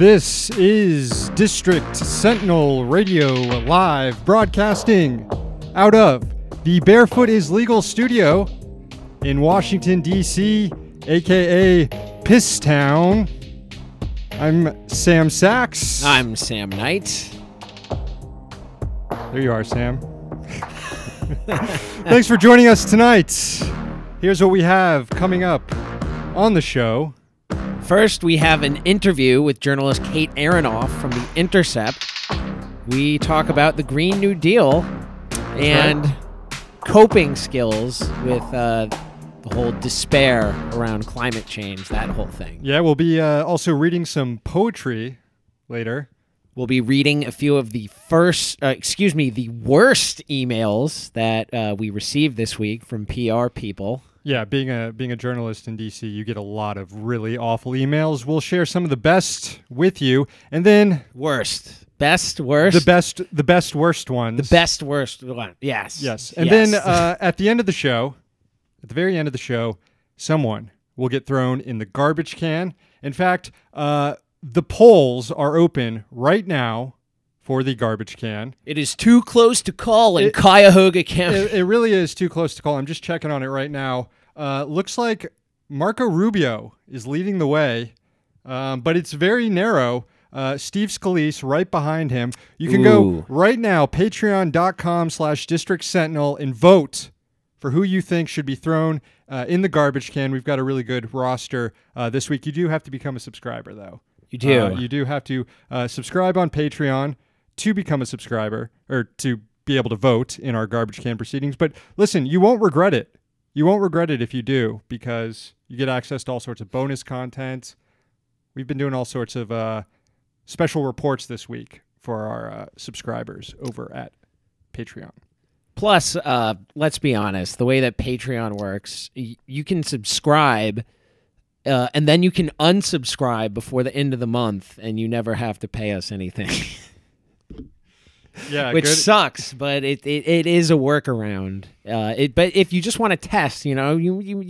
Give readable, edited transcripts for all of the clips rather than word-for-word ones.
This is District Sentinel Radio live broadcasting out of the Barefoot is Legal studio in Washington, D.C., aka Piss Town. I'm Sam Sachs. I'm Sam Knight. There you are, Sam. Thanks for joining us tonight. Here's what we have coming up on the show. First, we have an interview with journalist Kate Aronoff from The Intercept. We talk about the Green New Deal and coping skills with the whole despair around climate change, that whole thing. Yeah, we'll be also reading some poetry later. We'll be reading a few of the the worst emails that we received this week from PR people. Yeah, being a journalist in DC, you get a lot of really awful emails. We'll share some of the best with you, and then worst, worst, the best worst ones. The best worst one. Yes. And then at the end of the show, at the very end of the show, someone will get thrown in the garbage can. In fact, the polls are open right now for the garbage can. It is too close to call in Cuyahoga County. It really is too close to call. I'm just checking on it right now. Looks like Marco Rubio is leading the way, but it's very narrow. Steve Scalise right behind him. You can go right now, patreon.com/District Sentinel, and vote for who you think should be thrown in the garbage can. We've got a really good roster this week. You do have to become a subscriber, though. You do. You do have to subscribe on Patreon to become a subscriber, or to be able to vote in our garbage can proceedings. But listen, you won't regret it. You won't regret it if you do, because you get access to all sorts of bonus content. We've been doing all sorts of special reports this week for our subscribers over at Patreon. Plus, let's be honest, the way that Patreon works, you can subscribe and then you can unsubscribe before the end of the month, and you never have to pay us anything. Yeah, which sucks, but it is a workaround. But if you just want to test, you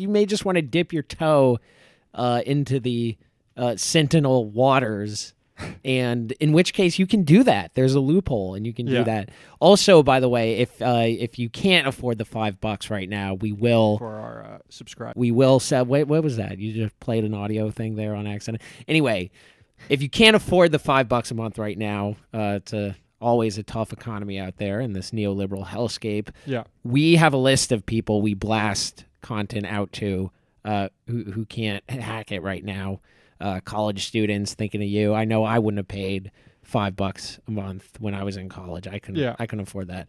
may just want to dip your toe into the Sentinel waters, and in which case you can do that. There's a loophole, and you can do that. Also, by the way, if you can't afford the $5 right now, we will for our subscribe. We will sell. Wait, what was that? You just played an audio thing there on accident. Anyway, if you can't afford the $5 a month right now, to always a tough economy out there in this neoliberal hellscape. Yeah, we have a list of people we blast content out to who can't hack it right now. College students, thinking of you. I know I wouldn't have paid $5 a month when I was in college. I couldn't afford that.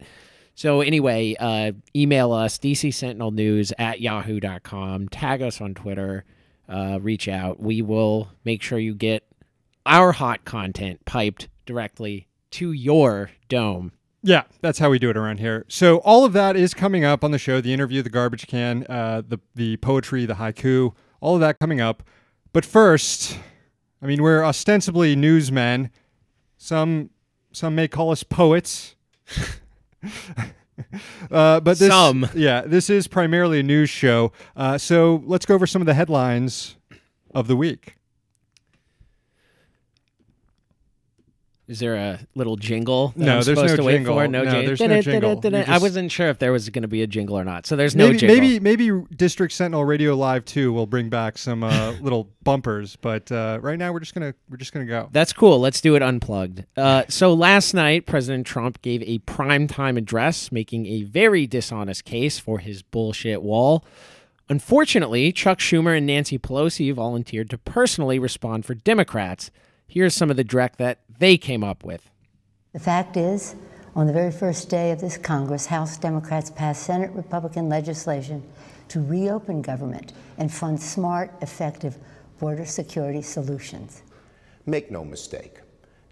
So anyway, email us, dcsentinelnews@yahoo.com. Tag us on Twitter. Reach out. We will make sure you get our hot content piped directly to your dome. Yeah, that's how we do it around here. So all of that is coming up on the show. The interview, the garbage can, the poetry, the haiku, all of that coming up. But first, I mean, we're ostensibly newsmen. Some may call us poets. But this is primarily a news show. So let's go over some of the headlines of the week. Is there a little jingle? No, there's no jingle. There's no jingle. I wasn't sure if there was going to be a jingle or not. So there's no jingle. Maybe District Sentinel Radio Live 2 will bring back some little bumpers. But right now we're just gonna go. That's cool. Let's do it unplugged. So last night, President Trump gave a primetime address, making a very dishonest case for his bullshit wall. Unfortunately, Chuck Schumer and Nancy Pelosi volunteered to personally respond for Democrats. Here's some of the direct that they came up with. The fact is, on the very first day of this Congress, House Democrats passed Senate Republican legislation to reopen government and fund smart, effective border security solutions. Make no mistake,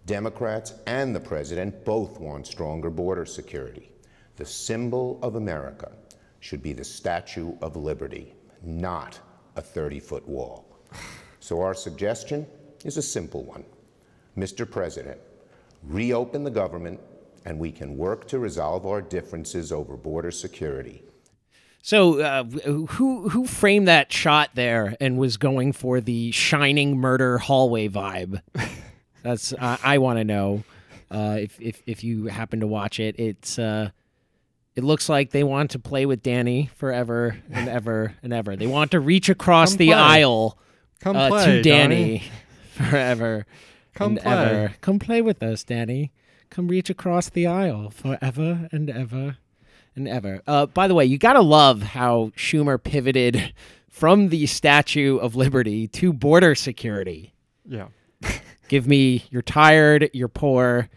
Democrats and the president both want stronger border security. The symbol of America should be the Statue of Liberty, not a 30-foot wall. So our suggestion is a simple one. Mr. President, reopen the government and we can work to resolve our differences over border security. So who framed that shot there and was going for the Shining murder hallway vibe? That's I want to know if you happen to watch it. It looks like they want to play with Danny forever and ever and ever. They want to reach across the aisle to Danny forever and ever. Come play with us, Danny. Come reach across the aisle forever and ever and ever. By the way, you got to love how Schumer pivoted from the Statue of Liberty to border security. Yeah. Give me, you're tired, you're poor,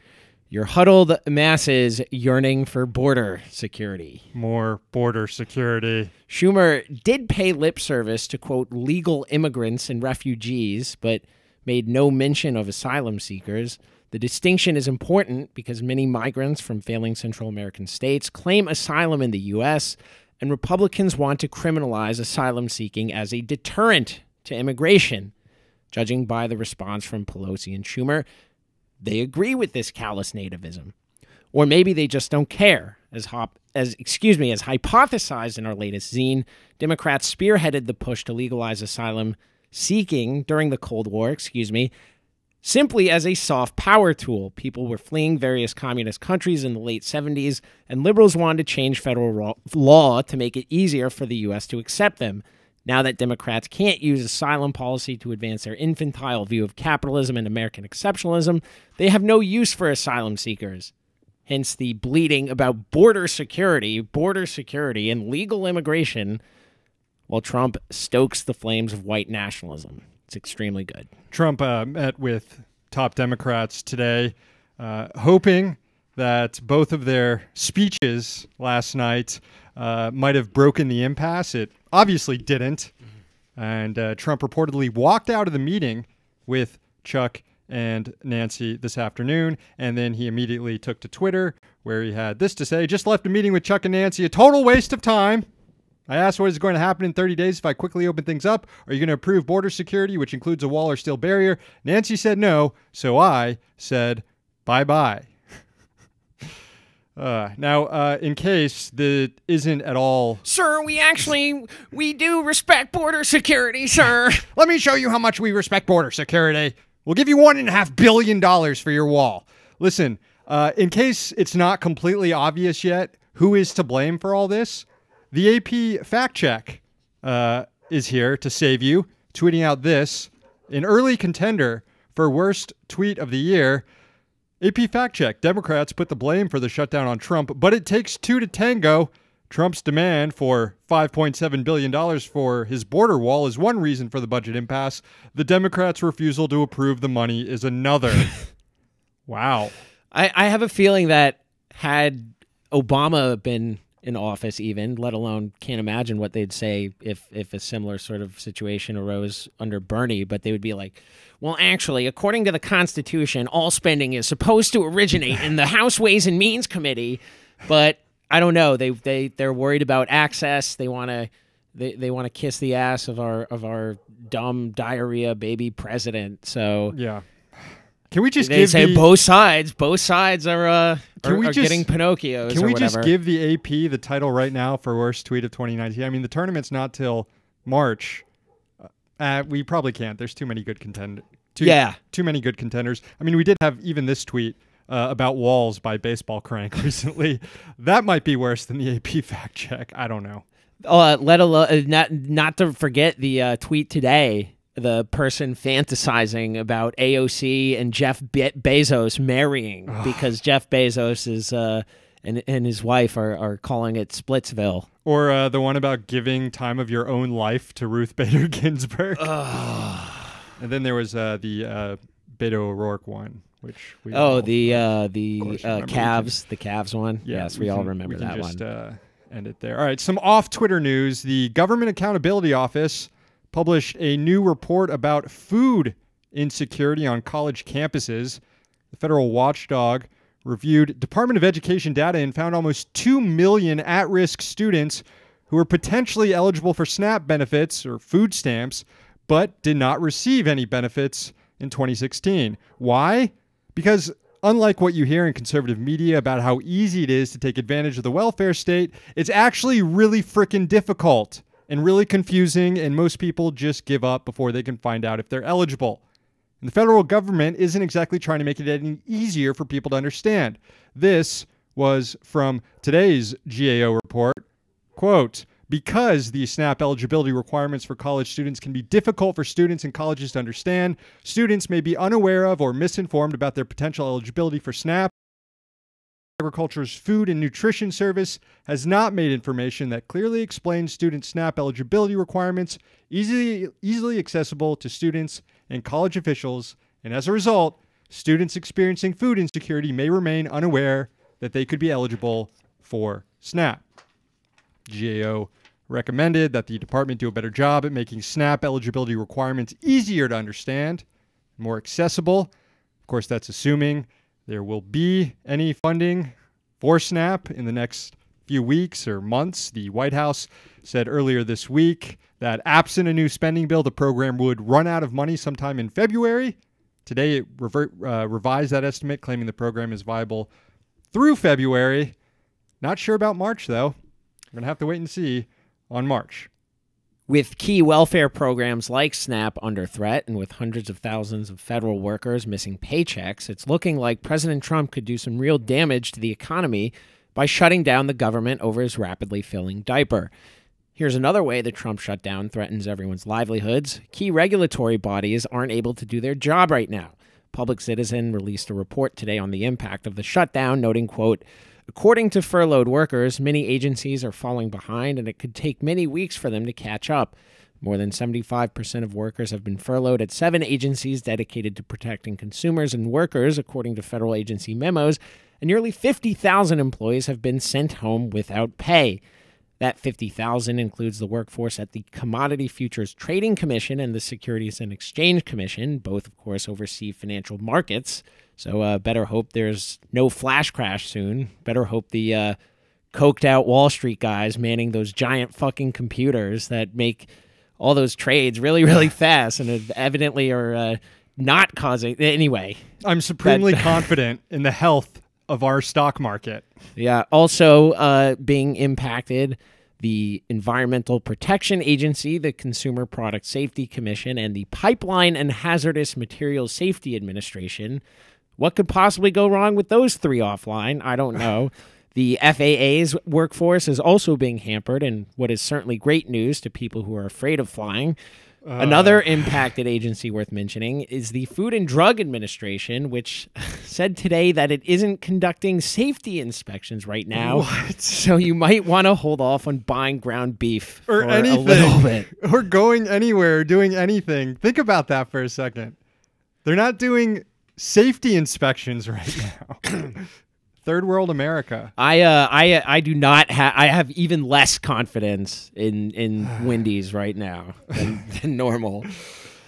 you're huddled masses yearning for border security. More border security. Schumer did pay lip service to, quote, legal immigrants and refugees, but made no mention of asylum seekers. The distinction is important because many migrants from failing Central American states claim asylum in the U.S., and Republicans want to criminalize asylum seeking as a deterrent to immigration. Judging by the response from Pelosi and Schumer, they agree with this callous nativism. Or maybe they just don't care. As hypothesized in our latest zine, Democrats spearheaded the push to legalize asylum seeking during the Cold War, simply as a soft power tool. People were fleeing various communist countries in the late 70s, and liberals wanted to change federal law to make it easier for the U.S. to accept them. Now that Democrats can't use asylum policy to advance their infantile view of capitalism and American exceptionalism, they have no use for asylum seekers. Hence the bleating about border security, and legal immigration, while Trump stokes the flames of white nationalism. It's extremely good. Trump met with top Democrats today, hoping that both of their speeches last night might have broken the impasse. It obviously didn't. And Trump reportedly walked out of the meeting with Chuck and Nancy this afternoon, and then he immediately took to Twitter, where he had this to say: "Just left a meeting with Chuck and Nancy, a total waste of time. I asked what is going to happen in 30 days if I quickly open things up. Are you going to approve border security, which includes a wall or steel barrier? Nancy said no, so I said bye-bye." Now, in case that isn't at all... Sir, we do respect border security, sir. Let me show you how much we respect border security. We'll give you $1.5 billion for your wall. Listen, in case it's not completely obvious yet who is to blame for all this, the AP fact check is here to save you, tweeting out this: an early contender for worst tweet of the year. AP fact check: Democrats put the blame for the shutdown on Trump, but it takes two to tango. Trump's demand for $5.7 billion for his border wall is one reason for the budget impasse. The Democrats' refusal to approve the money is another. Wow. I have a feeling that had Obama been in office even, let alone can't imagine what they'd say if a similar sort of situation arose under Bernie, but they would be like, well, actually, according to the Constitution, all spending is supposed to originate in the House Ways and Means Committee, but I don't know. They're worried about access. They want to kiss the ass of our dumb diarrhea baby president. So yeah. Can we just both sides are getting Pinocchios? Can we just give the AP the title right now for worst tweet of 2019? I mean, the tournament's not till March. We probably can't. There's too many good contenders. Too many good contenders. I mean, we did have even this tweet about walls by Baseball Crank recently. That might be worse than the AP fact check. I don't know. Let alone not to forget the tweet today. The person fantasizing about AOC and Jeff Bezos marrying because Jeff Bezos is and his wife are calling it Splitsville. Or the one about giving time of your own life to Ruth Bader Ginsburg. And then there was the Beto O'Rourke one, which we the Cavs one. Yeah, yes, we all remember that one. End it there. All right, some off Twitter news. The Government Accountability Office published a new report about food insecurity on college campuses. The federal watchdog reviewed Department of Education data and found almost 2 million at-risk students who were potentially eligible for SNAP benefits or food stamps, but did not receive any benefits in 2016. Why? Because unlike what you hear in conservative media about how easy it is to take advantage of the welfare state, it's actually really freaking difficult and really confusing, and most people just give up before they can find out if they're eligible. And the federal government isn't exactly trying to make it any easier for people to understand. This was from today's GAO report. Quote, because the SNAP eligibility requirements for college students can be difficult for students in colleges to understand, students may be unaware of or misinformed about their potential eligibility for SNAP. Agriculture's Food and Nutrition Service has not made information that clearly explains student SNAP eligibility requirements easily accessible to students and college officials, and as a result, students experiencing food insecurity may remain unaware that they could be eligible for SNAP. GAO recommended that the department do a better job at making SNAP eligibility requirements easier to understand, more accessible. Of course, that's assuming there will be any funding for SNAP in the next few weeks or months. The White House said earlier this week that absent a new spending bill, the program would run out of money sometime in February. Today, it revised that estimate, claiming the program is viable through February. Not sure about March, though. We're going to have to wait and see on March. With key welfare programs like SNAP under threat and with hundreds of thousands of federal workers missing paychecks, it's looking like President Trump could do some real damage to the economy by shutting down the government over his rapidly filling diaper. Here's another way the Trump shutdown threatens everyone's livelihoods. Key regulatory bodies aren't able to do their job right now. Public Citizen released a report today on the impact of the shutdown, noting, quote, according to furloughed workers, many agencies are falling behind, and it could take many weeks for them to catch up. More than 75% of workers have been furloughed at 7 agencies dedicated to protecting consumers and workers, according to federal agency memos, and nearly 50,000 employees have been sent home without pay. That 50,000 includes the workforce at the Commodity Futures Trading Commission and the Securities and Exchange Commission. Both, of course, oversee financial markets. So better hope there's no flash crash soon. Better hope the coked out Wall Street guys manning those giant fucking computers that make all those trades really, really fast and evidently are not causing... Anyway. I'm supremely confident in the health of our stock market. Yeah. Also being impacted, the Environmental Protection Agency, the Consumer Product Safety Commission, and the Pipeline and Hazardous Materials Safety Administration. What could possibly go wrong with those three offline? I don't know. The FAA's workforce is also being hampered, and what is certainly great news to people who are afraid of flying. Another impacted agency worth mentioning is the Food and Drug Administration, which said today that it isn't conducting safety inspections right now. What? So you might want to hold off on buying ground beef or for anything, a little bit. Or going anywhere, doing anything. Think about that for a second. They're not doing safety inspections right now. Third world America. I do not have. I have even less confidence in Wendy's right now than normal.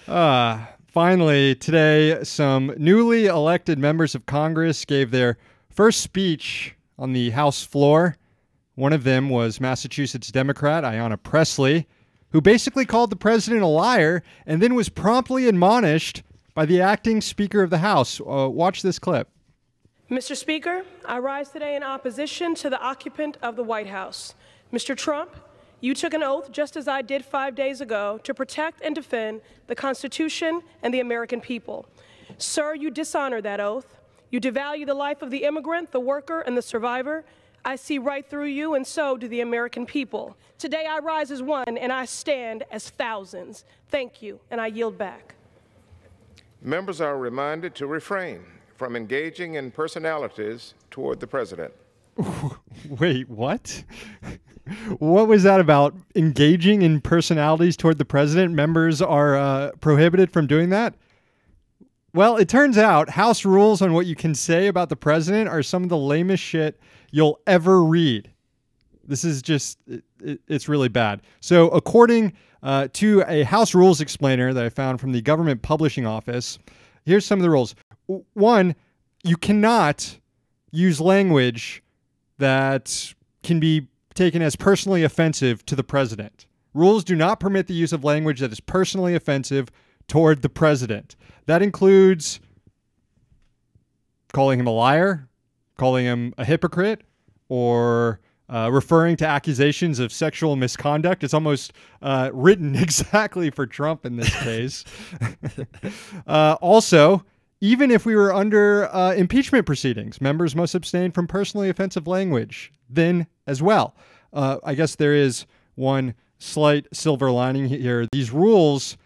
Finally, today, some newly elected members of Congress gave their first speech on the House floor. One of them was Massachusetts Democrat Ayanna Pressley, who basically called the president a liar and then was promptly admonished by the acting Speaker of the House. Watch this clip. Mr. Speaker, I rise today in opposition to the occupant of the White House. Mr. Trump, you took an oath, just as I did 5 days ago, to protect and defend the Constitution and the American people. Sir, you dishonor that oath. You devalue the life of the immigrant, the worker, and the survivor. I see right through you, and so do the American people. Today I rise as one, and I stand as thousands. Thank you, and I yield back. Members are reminded to refrain from engaging in personalities toward the president. Wait, what? What was that about? Engaging in personalities toward the president? Members are prohibited from doing that? Well, it turns out House rules on what you can say about the president are some of the lamest shit you'll ever read. This is just, it's really bad. So according to a House rules explainer that I found from the Government Publishing Office, here's some of the rules. 1, you cannot use language that can be taken as personally offensive to the president. Rules do not permit the use of language that is personally offensive toward the president. That includes calling him a liar, calling him a hypocrite, or referring to accusations of sexual misconduct. It's almost written exactly for Trump in this case. Also, even if we were under impeachment proceedings, members must abstain from personally offensive language then as well. I guess there is one slight silver lining here. These rules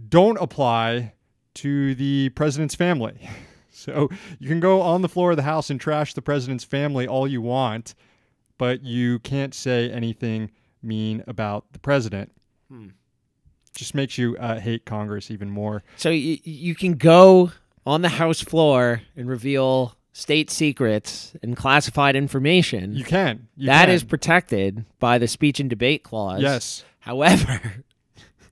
don't apply to the president's family. So you can go on the floor of the House and trash the president's family all you want, but you can't say anything mean about the president. Just makes you hate Congress even more. So you can go on the House floor and reveal state secrets and classified information. You can. That is protected by the speech and debate clause. Yes. However,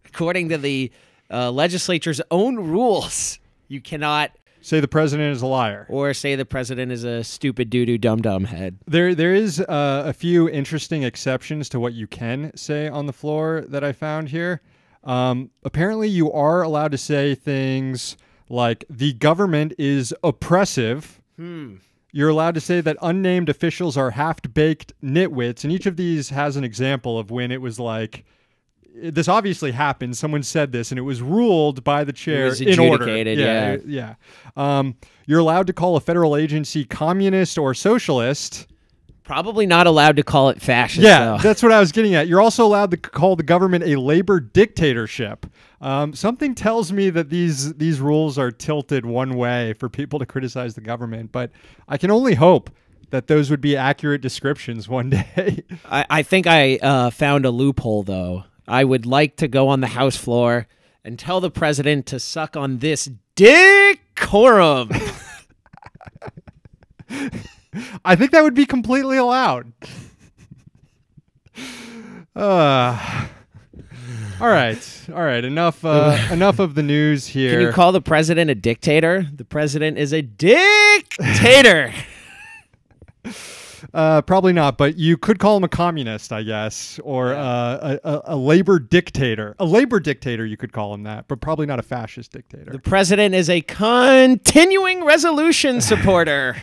according to the legislature's own rules, you cannot say the president is a liar or say the president is a stupid doo-doo dum-dum head. There is a few interesting exceptions to what you can say on the floor that I found here. Apparently, you are allowed to say things like the government is oppressive. You're allowed to say that unnamed officials are half-baked nitwits, and each of these has an example of when it was like, this obviously happened. Someone said this, and it was ruled by the chair in order. Yeah. You're allowed to call a federal agency communist or socialist. Probably not allowed to call it fascist. Yeah, though. That's what I was getting at. You're also allowed to call the government a labor dictatorship. Something tells me that these rules are tilted one way for people to criticize the government, but I can only hope that those would be accurate descriptions one day. I think I found a loophole, though. I would like to go on the House floor and tell the president to suck on this decorum. I think that would be completely allowed. All right. Enough of the news here. Can you call the president a dictator? The president is a dictator. Probably not, but you could call him a communist, I guess, or a labor dictator. A labor dictator, you could call him that, but probably not a fascist dictator. The president is a continuing resolution supporter.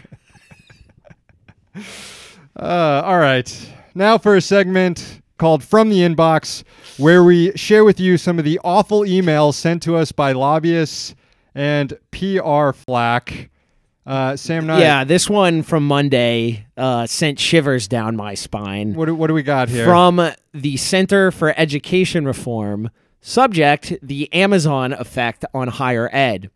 All right. Now for a segment called From the Inbox, where we share with you some of the awful emails sent to us by lobbyists and PR flack. Sam Knight. Yeah, this one from Monday sent shivers down my spine. What do we got here? From the Center for Education Reform, subject, the Amazon effect on higher ed.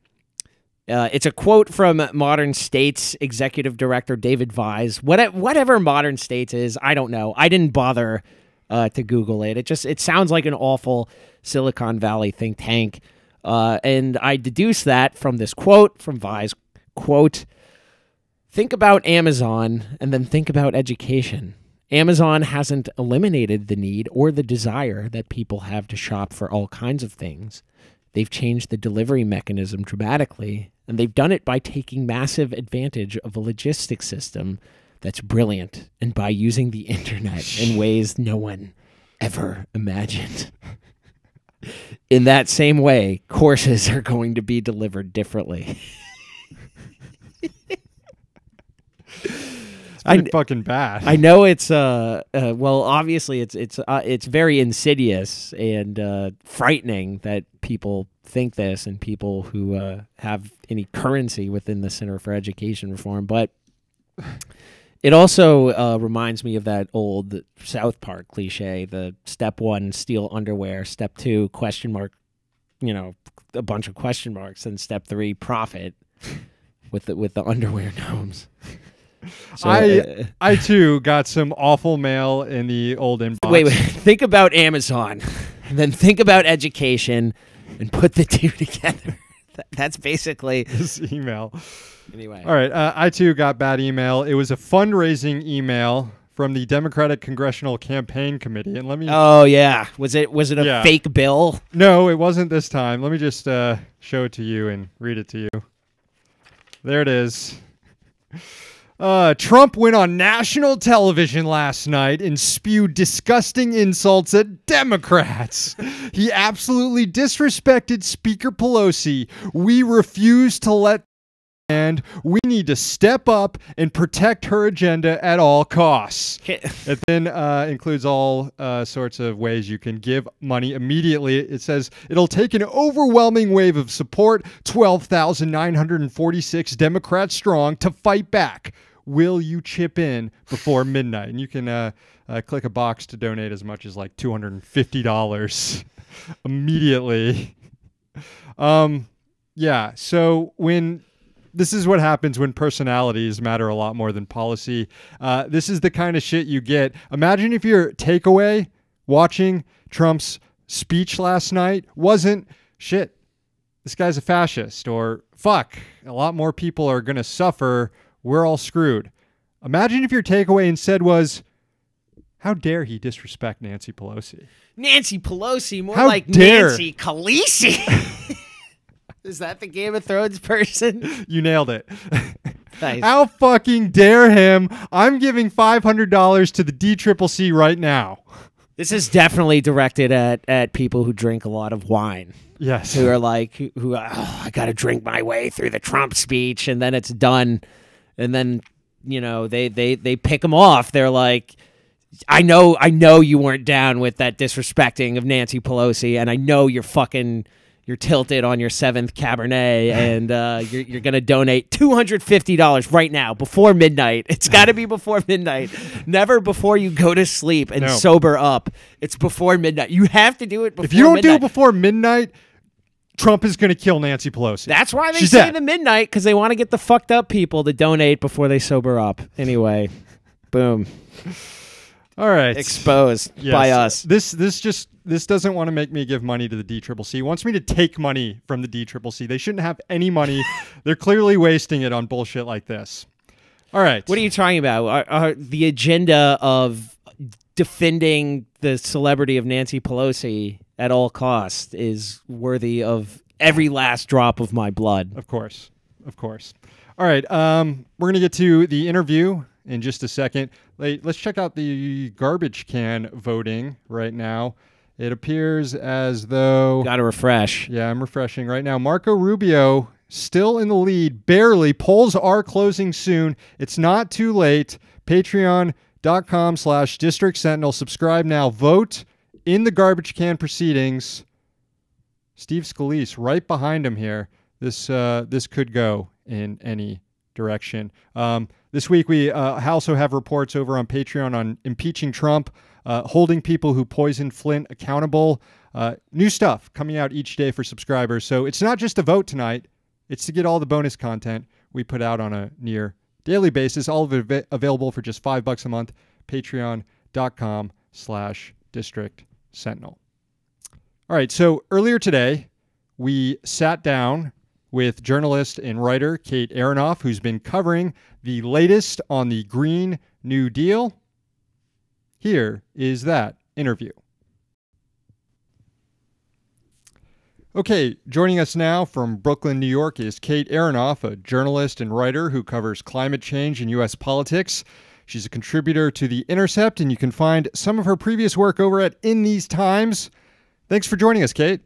It's a quote from Modern States Executive Director David Vise. Whatever Modern States is, I don't know. I didn't bother to Google it. It sounds like an awful Silicon Valley think tank. And I deduced that from this quote from Vise. Quote, think about Amazon and then think about education. Amazon hasn't eliminated the need or the desire that people have to shop for all kinds of things. They've changed the delivery mechanism dramatically, and they've done it by taking massive advantage of a logistics system that's brilliant and by using the internet in ways no one ever imagined. In that same way, courses are going to be delivered differently. It's pretty fucking bad. I know it's well, obviously it's very insidious and frightening that people think this and people who have any currency within the Center for Education Reform, but it also reminds me of that old South Park cliche: the step one, steal underwear; step two, question mark, a bunch of question marks, and step three, profit. With the underwear gnomes. So, I too got some awful mail in the old inbox. Wait. Think about Amazon, and then think about education, and put the two together. That's basically this email. Anyway. All right. I too got bad email. It was a fundraising email from the Democratic Congressional Campaign Committee, and let me. Oh yeah. Was it a fake bill? No, it wasn't this time. Let me just show it to you and read it to you. There it is. Trump went on national television last night and spewed disgusting insults at Democrats. He absolutely disrespected Speaker Pelosi. We refuse to let and we need to step up and protect her agenda at all costs. It then includes all sorts of ways you can give money immediately. It says it'll take an overwhelming wave of support, 12,946 Democrats strong, to fight back. Will you chip in before midnight? And you can click a box to donate as much as like $250 immediately. Yeah, so this is what happens when personalities matter a lot more than policy. This is the kind of shit you get. Imagine if your takeaway watching Trump's speech last night wasn't, shit, this guy's a fascist, or fuck, a lot more people are going to suffer. We're all screwed. Imagine if your takeaway instead was, how dare he disrespect Nancy Pelosi? Nancy Pelosi, more How like dare. Nancy Khaleesi. Is that the Game of Thrones person? You nailed it. Nice. How fucking dare him? I'm giving $500 to the DCCC right now. This is definitely directed at people who drink a lot of wine. Yes. Who are like, I got to drink my way through the Trump speech, and then it's done. And then, they pick him off. They're like, I know you weren't down with that disrespecting of Nancy Pelosi, and I know you're tilted on your 7th Cabernet, and you're going to donate $250 right now before midnight. It's got to be before midnight. Never before you go to sleep and sober up. It's before midnight. You have to do it before midnight. If you don't do it before midnight, Trump is going to kill Nancy Pelosi. That's why they She's say dead. the midnight, because they want to get the fucked up people to donate before they sober up. Anyway, boom. All right. Exposed by us. This doesn't want to make me give money to the DCCC. It wants me to take money from the DCCC. They shouldn't have any money. They're clearly wasting it on bullshit like this. All right. What are you talking about? The agenda of defending the celebrity of Nancy Pelosi at all costs is worthy of every last drop of my blood. Of course. All right. We're going to get to the interview in just a second. Let's check out the garbage can voting right now. It appears as though... Got to refresh. Yeah, I'm refreshing right now. Marco Rubio still in the lead, barely. Polls are closing soon. It's not too late. Patreon.com/District Sentinel. Subscribe now. Vote in the garbage can proceedings. Steve Scalise right behind him here. This could go in any direction. This week we also have reports over on Patreon on impeaching Trump, holding people who poisoned Flint accountable. New stuff coming out each day for subscribers. So it's not just a vote tonight. It's to get all the bonus content we put out on a near daily basis. All of it available for just $5 a month. Patreon.com/District Sentinel. All right. So earlier today, we sat down with journalist and writer Kate Aronoff, who's been covering the latest on the Green New Deal. Here is that interview. Okay, joining us now from Brooklyn, New York is Kate Aronoff, a journalist and writer who covers climate change and U.S. politics. She's a contributor to The Intercept, and you can find some of her previous work over at In These Times. Thanks for joining us, Kate.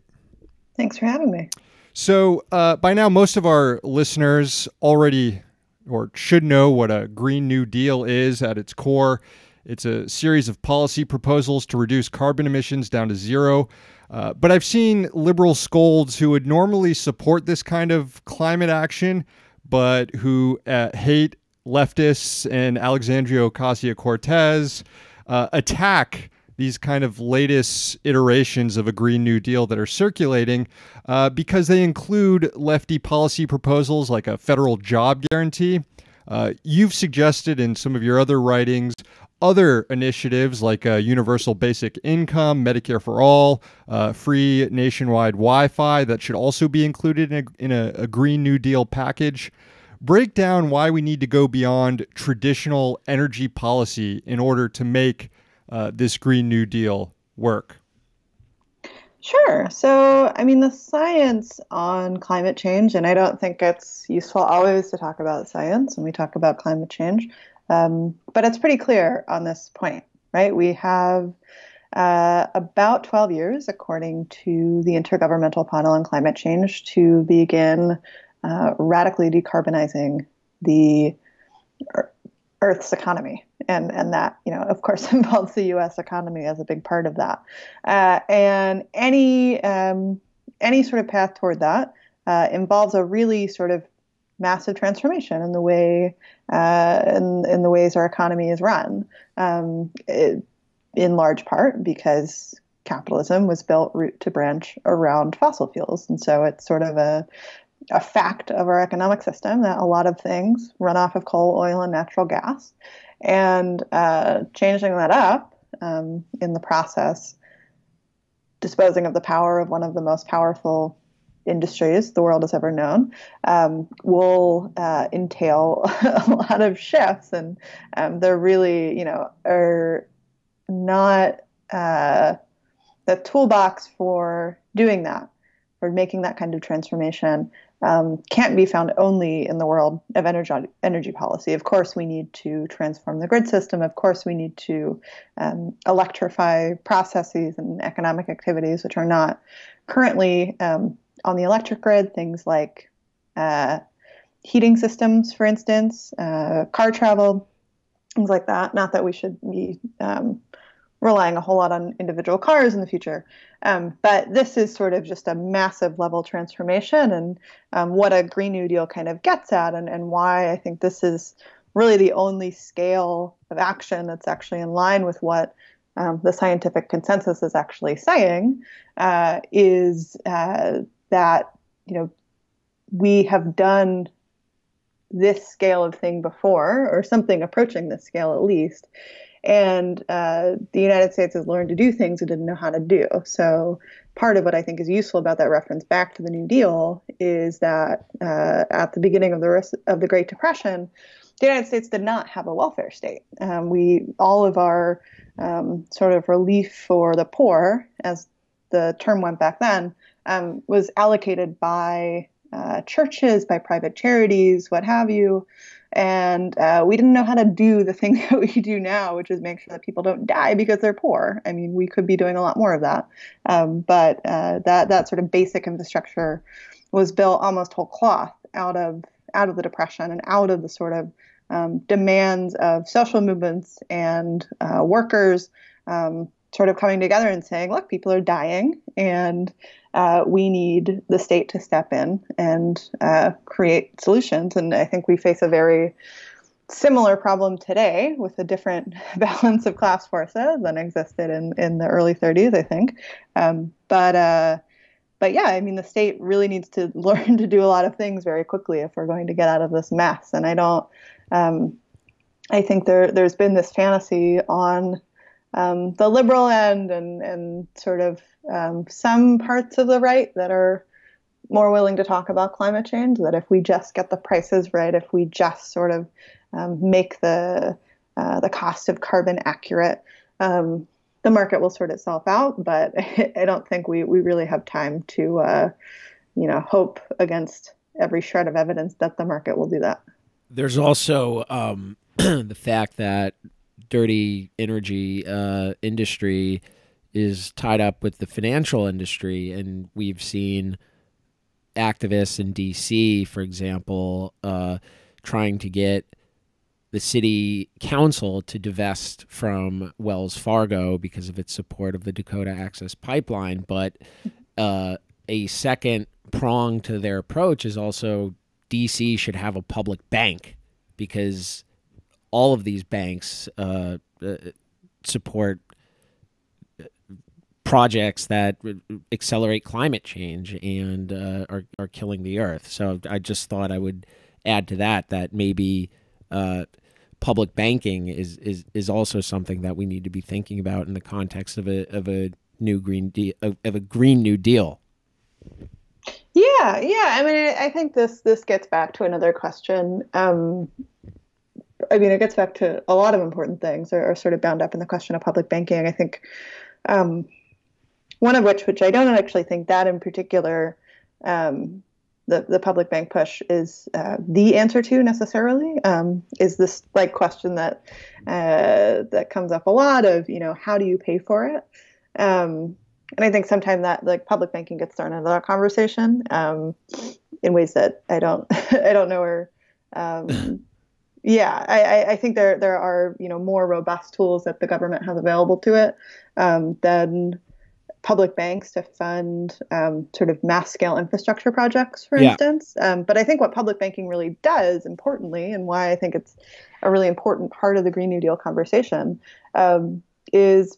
Thanks for having me. So by now, most of our listeners already or should know what a Green New Deal is at its core. It's a series of policy proposals to reduce carbon emissions down to zero. But I've seen liberal scolds who would normally support this kind of climate action, but who hate leftists and Alexandria Ocasio-Cortez, attack these kind of latest iterations of a Green New Deal that are circulating because they include lefty policy proposals like a federal job guarantee. You've suggested in some of your other writings other initiatives like universal basic income, Medicare for all, free nationwide Wi-Fi that should also be included in a Green New Deal package. Break down why we need to go beyond traditional energy policy in order to make this Green New Deal work. Sure. So, the science on climate change, and I don't think it's useful always to talk about science when we talk about climate change, but it's pretty clear on this point, right? We have about 12 years, according to the Intergovernmental Panel on Climate Change, to begin radically decarbonizing the Earth's economy, and that, of course, involves the U.S. economy as a big part of that. And any sort of path toward that involves a really sort of massive transformation in the way in the ways our economy is run, in large part because capitalism was built root to branch around fossil fuels, and so it's sort of a fact of our economic system that a lot of things run off of coal, oil, and natural gas. And changing that up in the process, disposing of the power of one of the most powerful industries the world has ever known, will entail a lot of shifts. And they're really, are not the toolbox for doing that, for making that kind of transformation. Can't be found only in the world of energy policy. Of course, we need to transform the grid system. Of course, we need to electrify processes and economic activities which are not currently on the electric grid. Things like heating systems, for instance, car travel, things like that. Not that we should be relying a whole lot on individual cars in the future. But this is sort of just a massive level transformation, and what a Green New Deal kind of gets at, and why I think this is really the only scale of action that's actually in line with what the scientific consensus is actually saying, is that, we have done this scale of thing before, or something approaching this scale at least. And the United States has learned to do things it didn't know how to do. So part of what I think is useful about that reference back to the New Deal is that at the beginning of the Great Depression, the United States did not have a welfare state. All of our sort of relief for the poor, as the term went back then, was allocated by churches, by private charities, what have you. And we didn't know how to do the thing that we do now, which is make sure that people don't die because they're poor. I mean, we could be doing a lot more of that. But that sort of basic infrastructure was built almost whole cloth out of the Depression and out of the sort of demands of social movements and workers sort of coming together and saying, look, people are dying, and we need the state to step in and create solutions. And I think we face a very similar problem today with a different balance of class forces than existed in the early 30s, I think. But yeah, I mean, the state really needs to learn to do a lot of things very quickly if we're going to get out of this mess. And I think there's been this fantasy on the liberal end and sort of some parts of the right that are more willing to talk about climate change, that if we just get the prices right, if we just sort of make the cost of carbon accurate, the market will sort itself out. But I don't think we really have time to hope against every shred of evidence that the market will do that. There's also the fact that dirty energy industry is tied up with the financial industry, and we've seen activists in D.C., for example, trying to get the city council to divest from Wells Fargo because of its support of the Dakota Access Pipeline. But a second prong to their approach is also D.C. should have a public bank, because all of these banks support projects that accelerate climate change and are killing the earth. So I just thought I would add to that maybe public banking is also something that we need to be thinking about in the context of a new Green Deal, of a Green New Deal. Yeah. I mean, I think this gets back to another question. I mean, it gets back to a lot of important things are sort of bound up in the question of public banking. I think one of which I don't actually think that in particular, the public bank push is the answer to necessarily, is this like question that comes up a lot of, how do you pay for it? And I think sometimes that like public banking gets thrown into that conversation. in ways that I don't I don't know are I think there are more robust tools that the government has available to it than public banks to fund sort of mass scale infrastructure projects, for instance. But I think what public banking really does, importantly, and why I think it's a really important part of the Green New Deal conversation, is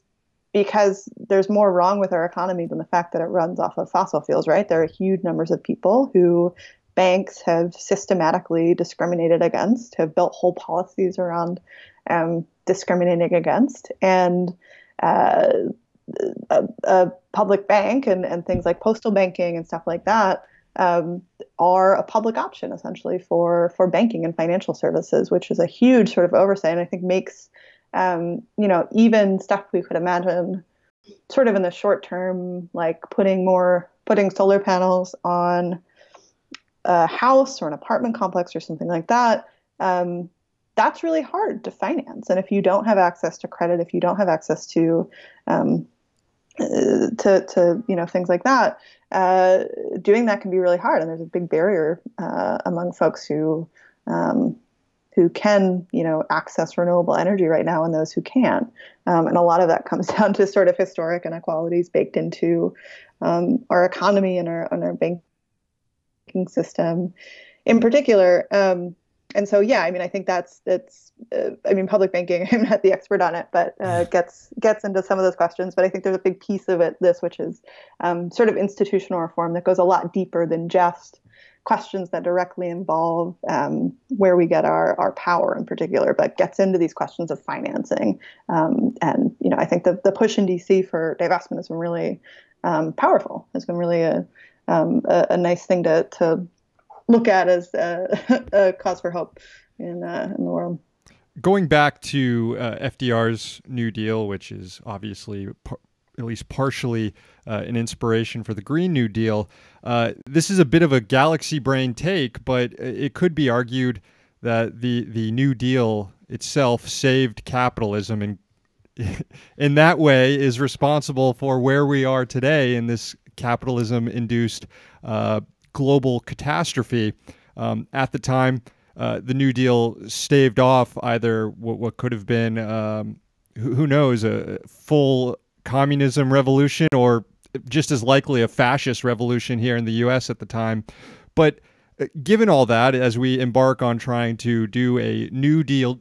because there's more wrong with our economy than the fact that it runs off of fossil fuels, right? There are huge numbers of people who banks have systematically discriminated against, have built whole policies around discriminating against. And a public bank and things like postal banking and stuff like that are a public option essentially for banking and financial services, which is a huge sort of oversight, and I think makes even stuff we could imagine sort of in the short term, like putting solar panels on a house or an apartment complex or something like that. That's really hard to finance, and if you don't have access to credit, if you don't have access to things like that, doing that can be really hard, and there's a big barrier among folks who can access renewable energy right now and those who can't, and a lot of that comes down to sort of historic inequalities baked into our economy and our banking system in particular. And so, I think that's public banking, I'm not the expert on it, but gets into some of those questions. But I think there's a big piece of it, which is sort of institutional reform that goes a lot deeper than just questions that directly involve where we get our power in particular, but gets into these questions of financing. I think the push in DC for divestment has been really powerful. Has been really a nice thing to look at as a cause for hope in the world. Going back to FDR's New Deal, which is obviously at least partially an inspiration for the Green New Deal, this is a bit of a galaxy brain take, but it could be argued that the New Deal itself saved capitalism and in that way is responsible for where we are today in this capitalism-induced global catastrophe. At the time, the New Deal staved off either what could have been, who knows, a full communism revolution or just as likely a fascist revolution here in the U.S. at the time. But given all that, as we embark on trying to do a New Deal,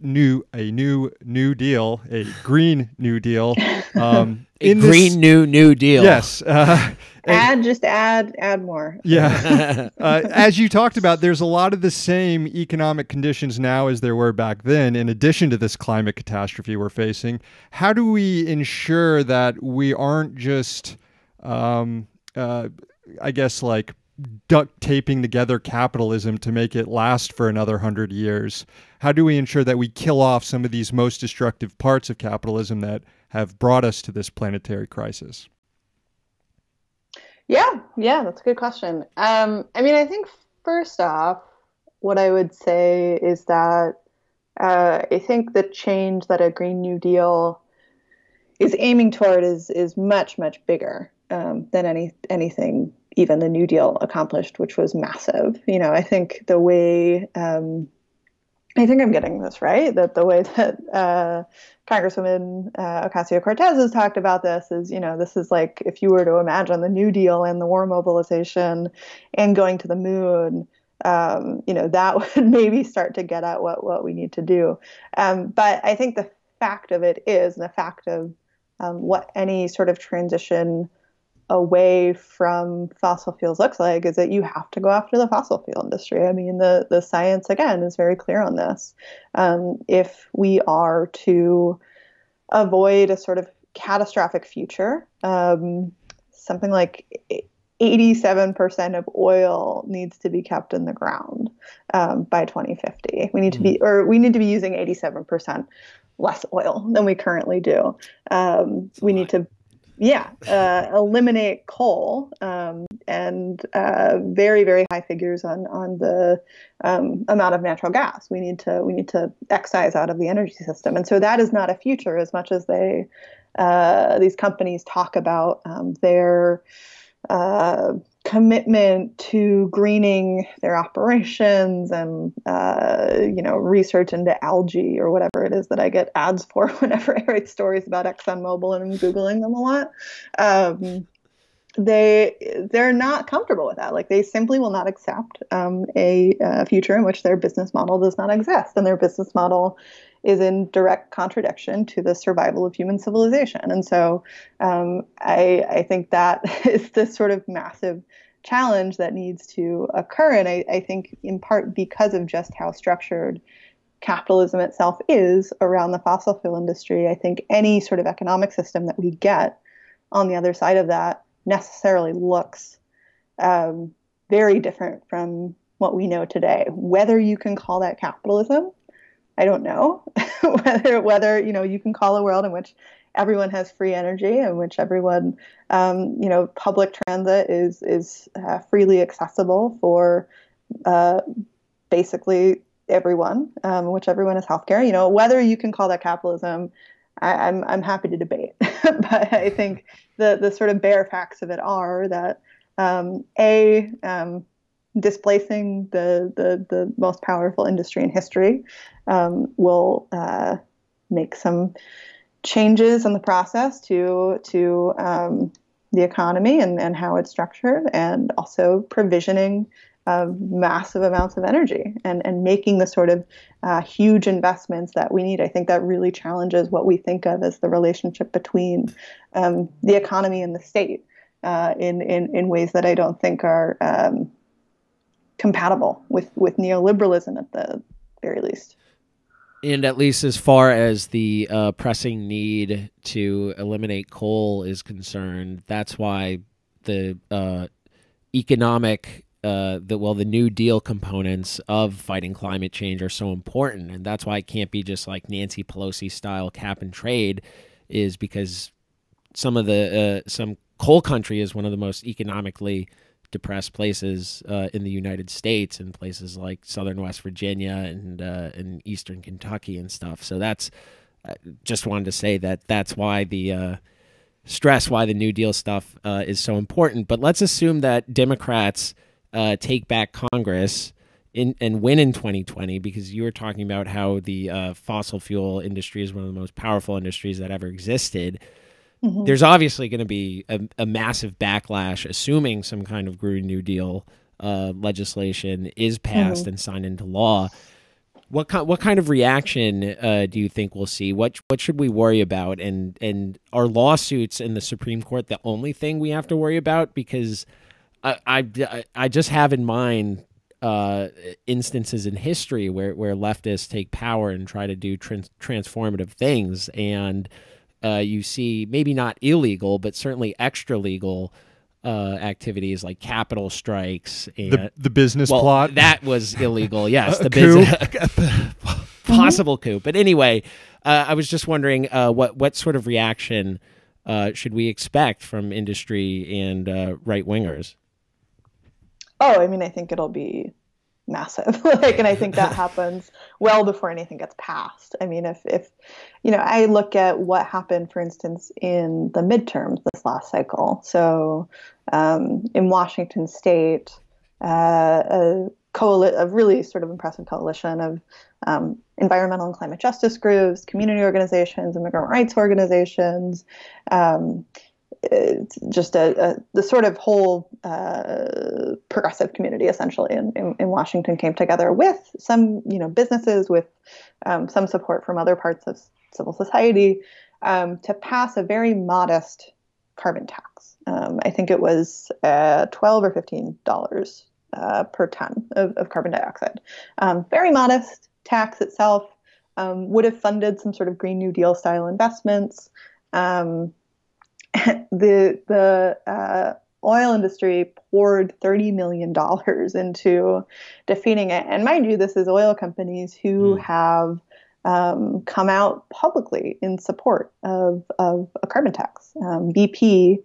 a Green New Deal, New Deal. Yes. Add more. Yeah. As you talked about, there's a lot of the same economic conditions now as there were back then, in addition to this climate catastrophe we're facing. How do we ensure that we aren't just, duct taping together capitalism to make it last for another 100 years? How do we ensure that we kill off some of these most destructive parts of capitalism that have brought us to this planetary crisis? Yeah, that's a good question. I think first off, what I would say is that I think the change that a Green New Deal is aiming toward is much, much bigger than anything even the New Deal accomplished, which was massive. I think the way, I think I'm getting this right, that the way that Congresswoman Ocasio-Cortez has talked about this is, this is like if you were to imagine the New Deal and the war mobilization and going to the moon, that would maybe start to get at what we need to do. But I think the fact of it is, and the fact of what any sort of transition away from fossil fuels looks like, is that you have to go after the fossil fuel industry. I mean, the science, again, is very clear on this. If we are to avoid a sort of catastrophic future, something like 87% of oil needs to be kept in the ground by 2050. We need to be using 87% less oil than we currently do. We need to eliminate coal and very, very high figures on the amount of natural gas we need to excise out of the energy system. And so that is not a future, as much as these companies talk about their commitment to greening their operations and research into algae or whatever it is that I get ads for whenever I write stories about ExxonMobil and I'm Googling them a lot. They're not comfortable with that. Like, they simply will not accept a future in which their business model does not exist, and their business model is in direct contradiction to the survival of human civilization. And so I think that is this sort of massive challenge that needs to occur. And I think in part because of just how structured capitalism itself is around the fossil fuel industry, I think any sort of economic system that we get on the other side of that necessarily looks very different from what we know today. Whether you can call that capitalism, I don't know. whether you can call a world in which everyone has free energy, in which everyone, public transit is freely accessible for basically everyone, in which everyone has healthcare. Whether you can call that capitalism, I'm happy to debate. But I think the sort of bare facts of it are that displacing the most powerful industry in history will make some changes in the process to the economy and how it's structured, and also provisioning massive amounts of energy and making the sort of huge investments that we need. I think that really challenges what we think of as the relationship between the economy and the state in ways that I don't think are compatible with neoliberalism at the very least. And at least as far as the pressing need to eliminate coal is concerned, that's why the economic, the New Deal components of fighting climate change are so important. And that's why it can't be just like Nancy Pelosi style cap and trade, is because some coal country is one of the most economically depressed places in the United States, and places like southern West Virginia and eastern Kentucky and stuff. So that's just wanted to say that's why the stress why the New Deal stuff is so important. But let's assume that Democrats take back Congress and win in 2020, because you were talking about how the fossil fuel industry is one of the most powerful industries that ever existed. Mm-hmm. There's obviously going to be a massive backlash, assuming some kind of Green New Deal legislation is passed mm-hmm. and signed into law. What kind of reaction do you think we'll see? What should we worry about? And are lawsuits in the Supreme Court the only thing we have to worry about? Because I just have in mind instances in history where leftists take power and try to do transformative things, and you see maybe not illegal, but certainly extra legal activities like capital strikes and the business plot. That was illegal. Yes, the business possible coup. But anyway, I was just wondering what sort of reaction should we expect from industry and right wingers? Oh, I mean, I think it'll be massive. And I think that happens well before anything gets passed. I mean, if I look at what happened, for instance, in the midterms this last cycle. So in Washington State, a really sort of impressive coalition of environmental and climate justice groups, community organizations, immigrant rights organizations, just the sort of whole progressive community essentially in Washington came together with some businesses, with some support from other parts of civil society to pass a very modest carbon tax. I think it was $12 or $15 per ton of carbon dioxide. Very modest tax itself, would have funded some sort of Green New Deal style investments. The oil industry poured $30 million into defeating it. And mind you, this is oil companies who have come out publicly in support of a carbon tax. BP,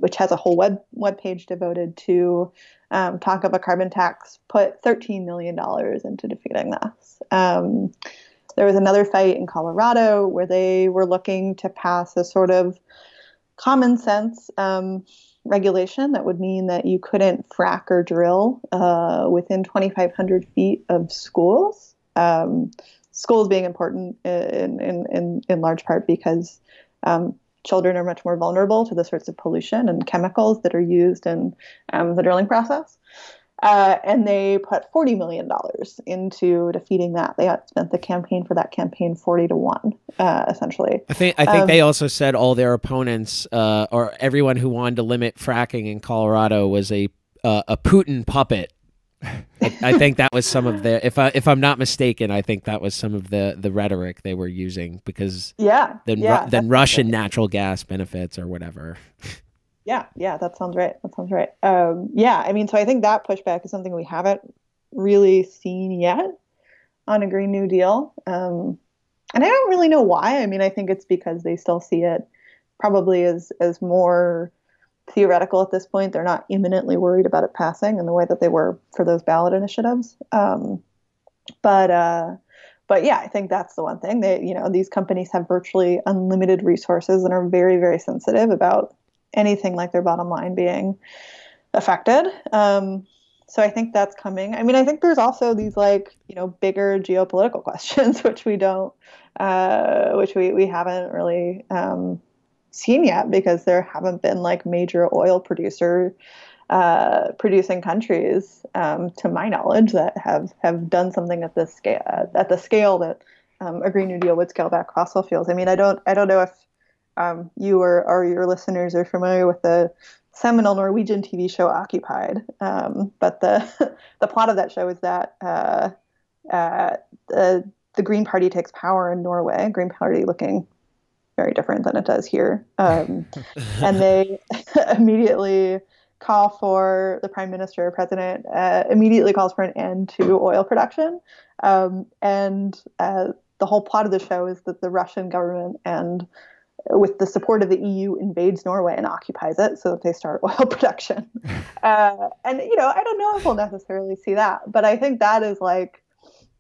which has a whole web page devoted to talk of a carbon tax, put $13 million into defeating this. There was another fight in Colorado where they were looking to pass a sort of common sense regulation that would mean that you couldn't frack or drill within 2,500 feet of schools. Schools being important in large part because children are much more vulnerable to the sorts of pollution and chemicals that are used in the drilling process. And they put $40 million into defeating that. They spent the campaign for that campaign 40-1, essentially. I think they also said all their opponents or everyone who wanted to limit fracking in Colorado was a Putin puppet. I think that was some of the, if I'm not mistaken, I think that was some of the rhetoric they were using because then Russian natural gas benefits or whatever. Yeah, that sounds right. I mean, so I think that pushback is something we haven't really seen yet on a Green New Deal. And I don't really know why. I mean, I think it's because they still see it probably as more theoretical at this point. They're not imminently worried about it passing in the way that they were for those ballot initiatives. But yeah, I think that's the one thing. These companies have virtually unlimited resources and are very, very sensitive about anything like their bottom line being affected. So I think that's coming. I mean, I think there's also these bigger geopolitical questions, which we don't, which we haven't really seen yet because there haven't been major oil producing countries, to my knowledge, that have done something at this scale, at the scale that a Green New Deal would scale back fossil fuels. I mean, I don't know if you or your listeners are familiar with the seminal Norwegian TV show Occupied, but the plot of that show is that the Green Party takes power in Norway. Green Party looking very different than it does here, and they immediately call for the prime minister or president immediately calls for an end to oil production, and the whole plot of the show is that the Russian government and with the support of the EU invades Norway and occupies it so that they start oil production. And, I don't know if we'll necessarily see that, but I think that is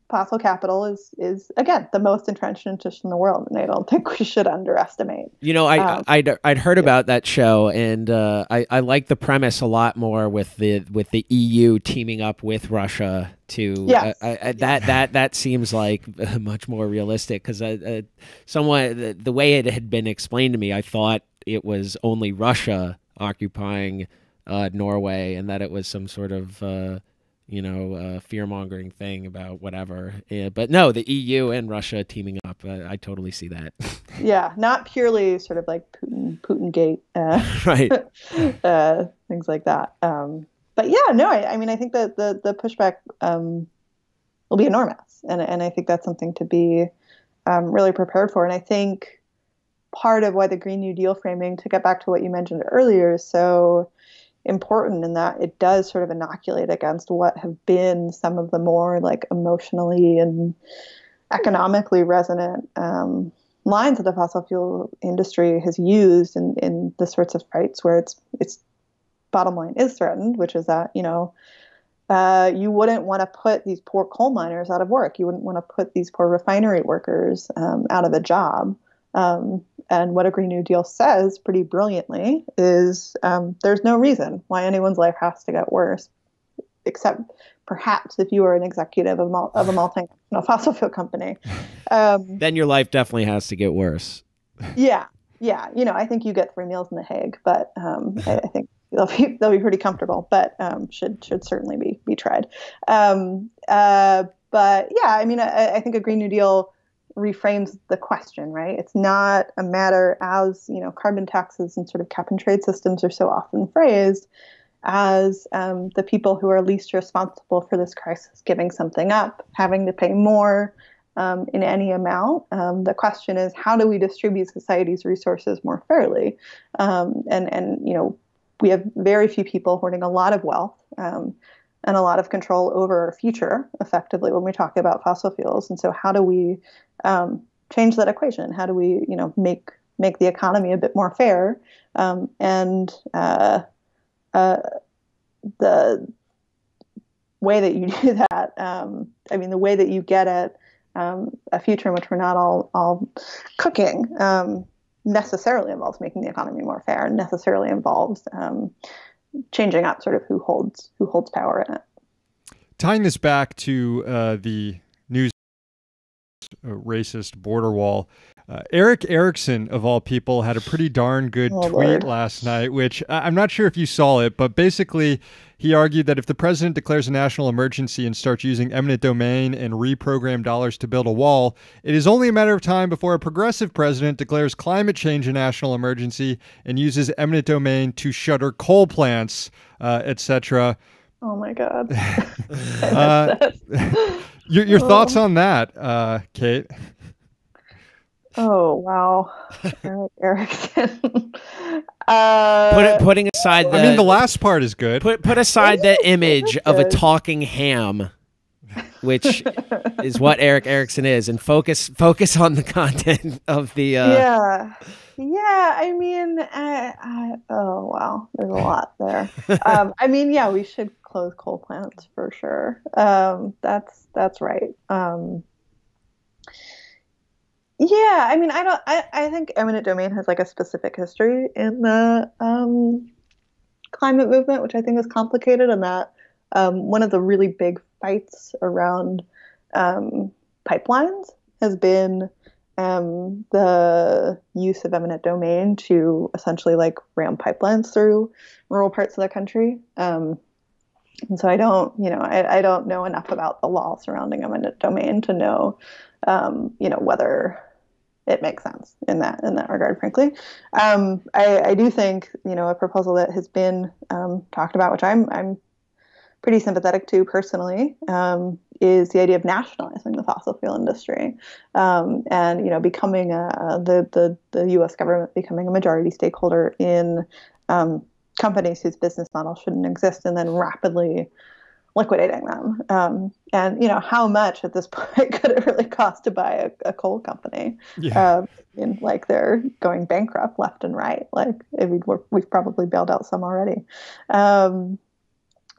fossil capital is again, the most entrenched interest in the world. And I don't think we should underestimate. I'd heard about that show and I like the premise a lot more with the EU teaming up with Russia to that seems like much more realistic because somewhat the way it had been explained to me, I thought it was only Russia occupying Norway and that it was some sort of fear-mongering thing about whatever. Yeah, but no, the EU and Russia teaming up, I totally see that. Yeah, not purely sort of like Putin gate, right? Things like that. But yeah, no, I mean, I think that the pushback will be enormous, and I think that's something to be really prepared for. And I think part of why the Green New Deal framing, to get back to what you mentioned earlier, is so important in that it does sort of inoculate against what have been some of the more emotionally and economically resonant lines that the fossil fuel industry has used in the sorts of fights where its bottom line is threatened, which is that you wouldn't want to put these poor coal miners out of work. You wouldn't want to put these poor refinery workers out of a job. And what a Green New Deal says pretty brilliantly is there's no reason why anyone's life has to get worse, except perhaps if you are an executive of a multinational fossil fuel company. Then your life definitely has to get worse. Yeah. I think you get 3 meals in The Hague, but I think they'll be pretty comfortable, but should certainly be tried. But yeah, I mean, I think a Green New Deal reframes the question, right? It's not a matter, as carbon taxes and sort of cap and trade systems are so often phrased, as the people who are least responsible for this crisis giving something up, having to pay more in any amount. The question is, how do we distribute society's resources more fairly? And we have very few people hoarding a lot of wealth and a lot of control over our future, effectively, when we talk about fossil fuels. And so how do we change that equation? How do we, make the economy a bit more fair? And the way that you do that, the way that you get at a future in which we're not all cooking, necessarily involves making the economy more fair, and necessarily involves changing up sort of who holds power in it. Tying this back to the news racist border wall, Eric Erickson, of all people, had a pretty darn good tweet Lord. last night, which I'm not sure if you saw it, but basically he argued that if the president declares a national emergency and starts using eminent domain and reprogram dollars to build a wall, it is only a matter of time before a progressive president declares climate change a national emergency and uses eminent domain to shutter coal plants, etc. Oh my God. Your thoughts on that, Kate? Oh, wow. Eric Erickson. Putting aside the, I mean, the last part is good. put aside the image of a talking ham, which is what Eric Erickson is, and focus on the content of the. Yeah. I mean, oh wow, there's a lot there. I mean, yeah, we should close coal plants for sure. That's right. Yeah, I mean, I think eminent domain has like a specific history in the climate movement, which I think is complicated, and that one of the really big fights around pipelines has been the use of eminent domain to essentially like ram pipelines through rural parts of the country. And so I don't know enough about the law surrounding eminent domain to know, whether it makes sense in that regard, frankly. I do think, a proposal that has been talked about, which I'm pretty sympathetic to personally, is the idea of nationalizing the fossil fuel industry, and becoming the U.S. government becoming a majority stakeholder in companies whose business model shouldn't exist, and then rapidly liquidating them. And how much at this point could it really cost to buy a coal company? Yeah. Like they're going bankrupt left and right. Like we've probably bailed out some already.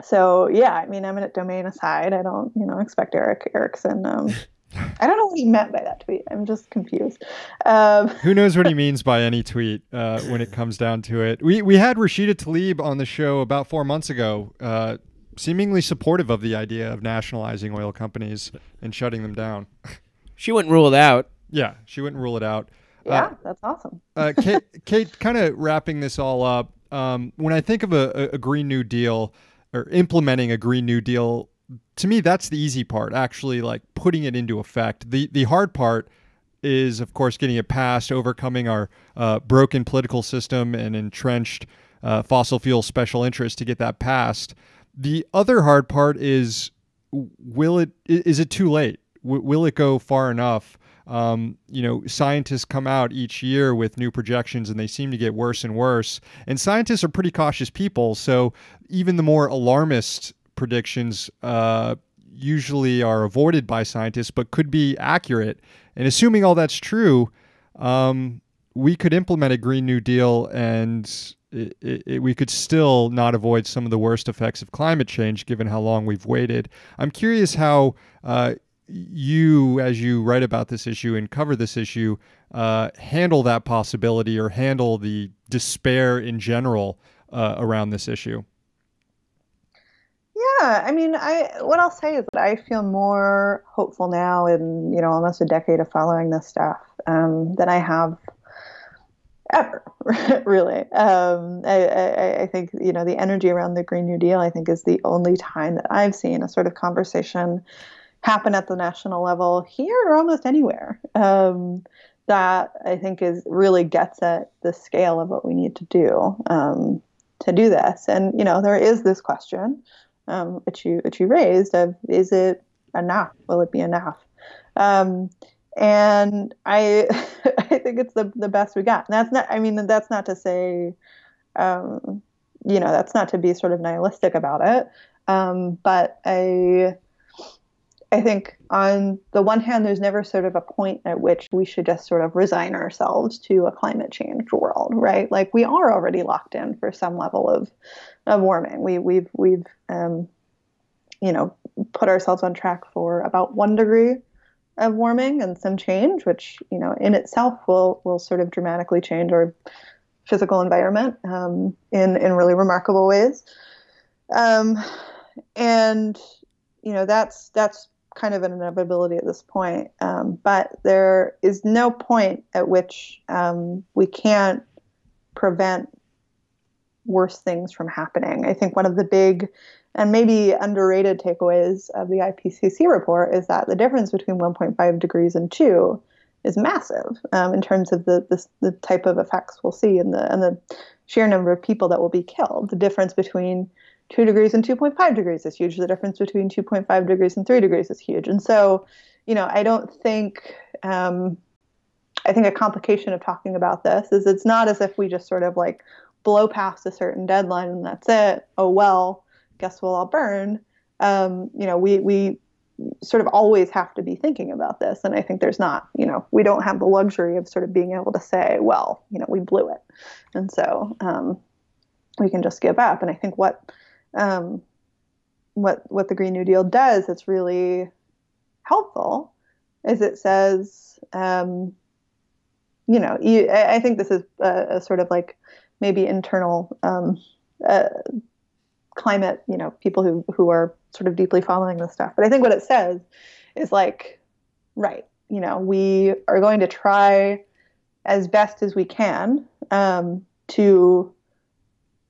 So yeah, I mean, eminent domain aside, I don't, expect Eric Erickson. I don't know what he meant by that tweet. I'm just confused. Who knows what he means by any tweet when it comes down to it. We had Rashida Tlaib on the show about 4 months ago, seemingly supportive of the idea of nationalizing oil companies and shutting them down. She wouldn't rule it out. Yeah, she wouldn't rule it out. Yeah, that's awesome. Kate, kind of wrapping this all up, when I think of a Green New Deal or implementing a Green New Deal, to me, that's the easy part, actually, like putting it into effect. The hard part is, of course, getting it passed, overcoming our broken political system and entrenched fossil fuel special interests to get that passed. The other hard part is, is it too late? Will it go far enough? Scientists come out each year with new projections and they seem to get worse and worse. And scientists are pretty cautious people. So even the more alarmist predictions usually are avoided by scientists, but could be accurate. And assuming all that's true, we could implement a Green New Deal and we could still not avoid some of the worst effects of climate change, given how long we've waited. I'm curious how you, as you write about this issue and cover this issue, handle that possibility or handle the despair in general around this issue. Yeah, I mean, what I'll say is that I feel more hopeful now in almost a decade of following this stuff than I have ever, really. I think the energy around the Green New Deal, I think, is the only time that I've seen a sort of conversation happen at the national level here or almost anywhere that I think really gets at the scale of what we need to do this. And there is this question which you raised of, is it enough? Will it be enough? And I think it's the best we got. And that's not to say, that's not to be sort of nihilistic about it. But I think on the one hand, there's never sort of a point at which we should just sort of resign ourselves to a climate change world, right? Like we are already locked in for some level of warming. We've put ourselves on track for about 1 degree of warming and some change, which, in itself will sort of dramatically change our physical environment in really remarkable ways. And, that's kind of an inevitability at this point. But there is no point at which we can't prevent worse things from happening. I think one of the big and maybe underrated takeaways of the IPCC report is that the difference between 1.5 degrees and 2 is massive in terms of the type of effects we'll see and the sheer number of people that will be killed. The difference between 2 degrees and 2.5 degrees is huge. The difference between 2.5 degrees and 3 degrees is huge. And so, I don't think, I think a complication of talking about this is it's not as if we just sort of like blow past a certain deadline and that's it. Oh, well, guess we'll all burn. We sort of always have to be thinking about this. And I think there's not, we don't have the luxury of sort of being able to say, well, we blew it. And so we can just give up. And I think what the Green New Deal does that's really helpful is it says, I think this is a sort of like maybe internal climate, people who are sort of deeply following this stuff. But I think what it says is like, right, we are going to try as best as we can to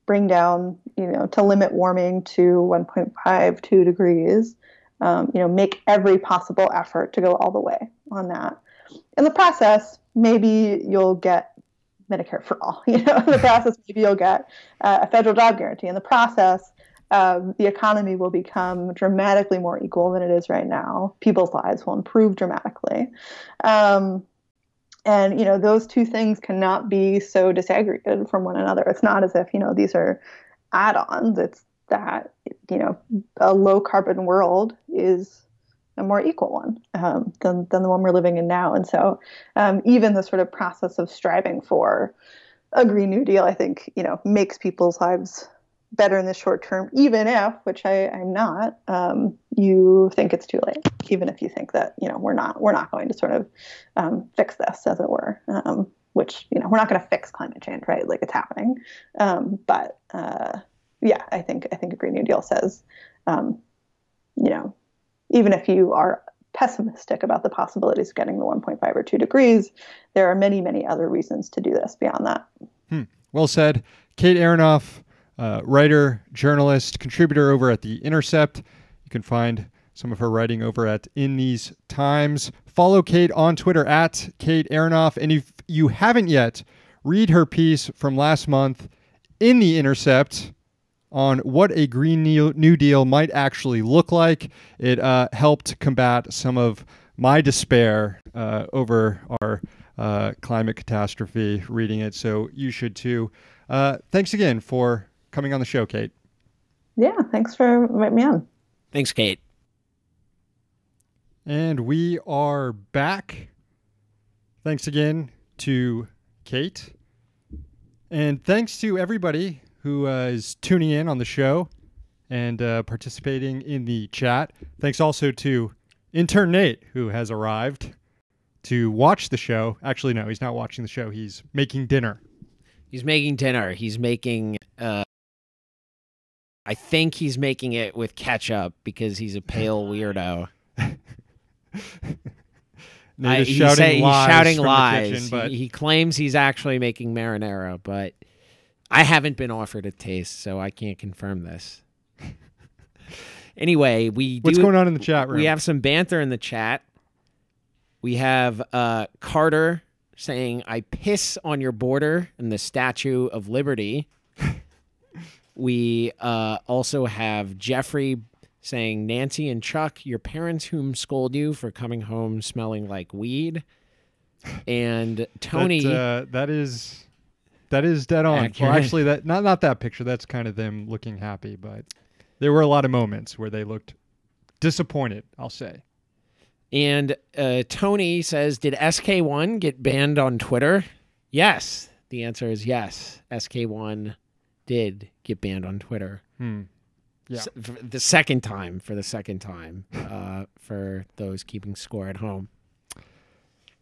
bring down, to limit warming to 1.5, 2 degrees, make every possible effort to go all the way on that. In the process, maybe you'll get Medicare for all. In the process, maybe you'll get a federal job guarantee. In the process, the economy will become dramatically more equal than it is right now. People's lives will improve dramatically. And, those two things cannot be so disaggregated from one another. It's not as if, these are add-ons. It's that, a low carbon world is a more equal one than the one we're living in now. And so even the sort of process of striving for a Green New Deal, I think, makes people's lives better in the short term, even if, which I'm not, you think it's too late, even if you think that, we're not going to sort of fix this, as it were, which, we're not going to fix climate change, right? Like it's happening. But I think a Green New Deal says, even if you are pessimistic about the possibilities of getting the 1.5 or 2 degrees, there are many, many other reasons to do this beyond that. Well said. Kate Aronoff, writer, journalist, contributor over at The Intercept. You can find some of her writing over at In These Times. Follow Kate on Twitter at Kate Aronoff. And if you haven't yet, read her piece from last month in The Intercept on what a Green New Deal might actually look like. It helped combat some of my despair over our climate catastrophe reading it, so you should too. Thanks again for coming on the show, Kate. Yeah, thanks for inviting me on. Thanks, Kate. And we are back. Thanks again to Kate. And thanks to everybody who is tuning in on the show and participating in the chat. Thanks also to intern Nate, who has arrived to watch the show. Actually, no, he's not watching the show. He's making dinner. He's making dinner. He's making, I think he's making it with ketchup because he's a pale weirdo. Nate is he's shouting shouting from lies. the kitchen, but He claims he's actually making marinara, but I haven't been offered a taste, so I can't confirm this. Anyway, what's going on in the chat room? We have some banter in the chat. We have Carter saying, "I piss on your border," and the Statue of Liberty. We also have Jeffrey saying, "Nancy and Chuck, your parents whom scold you for coming home smelling like weed." And Tony, that is dead on. Accurate. Well, actually, that not that picture. That's kind of them looking happy, but there were a lot of moments where they looked disappointed, I'll say. And Tony says, "Did SK1 get banned on Twitter?" Yes. The answer is yes. SK1 did get banned on Twitter. Yeah. The second time, for those keeping score at home.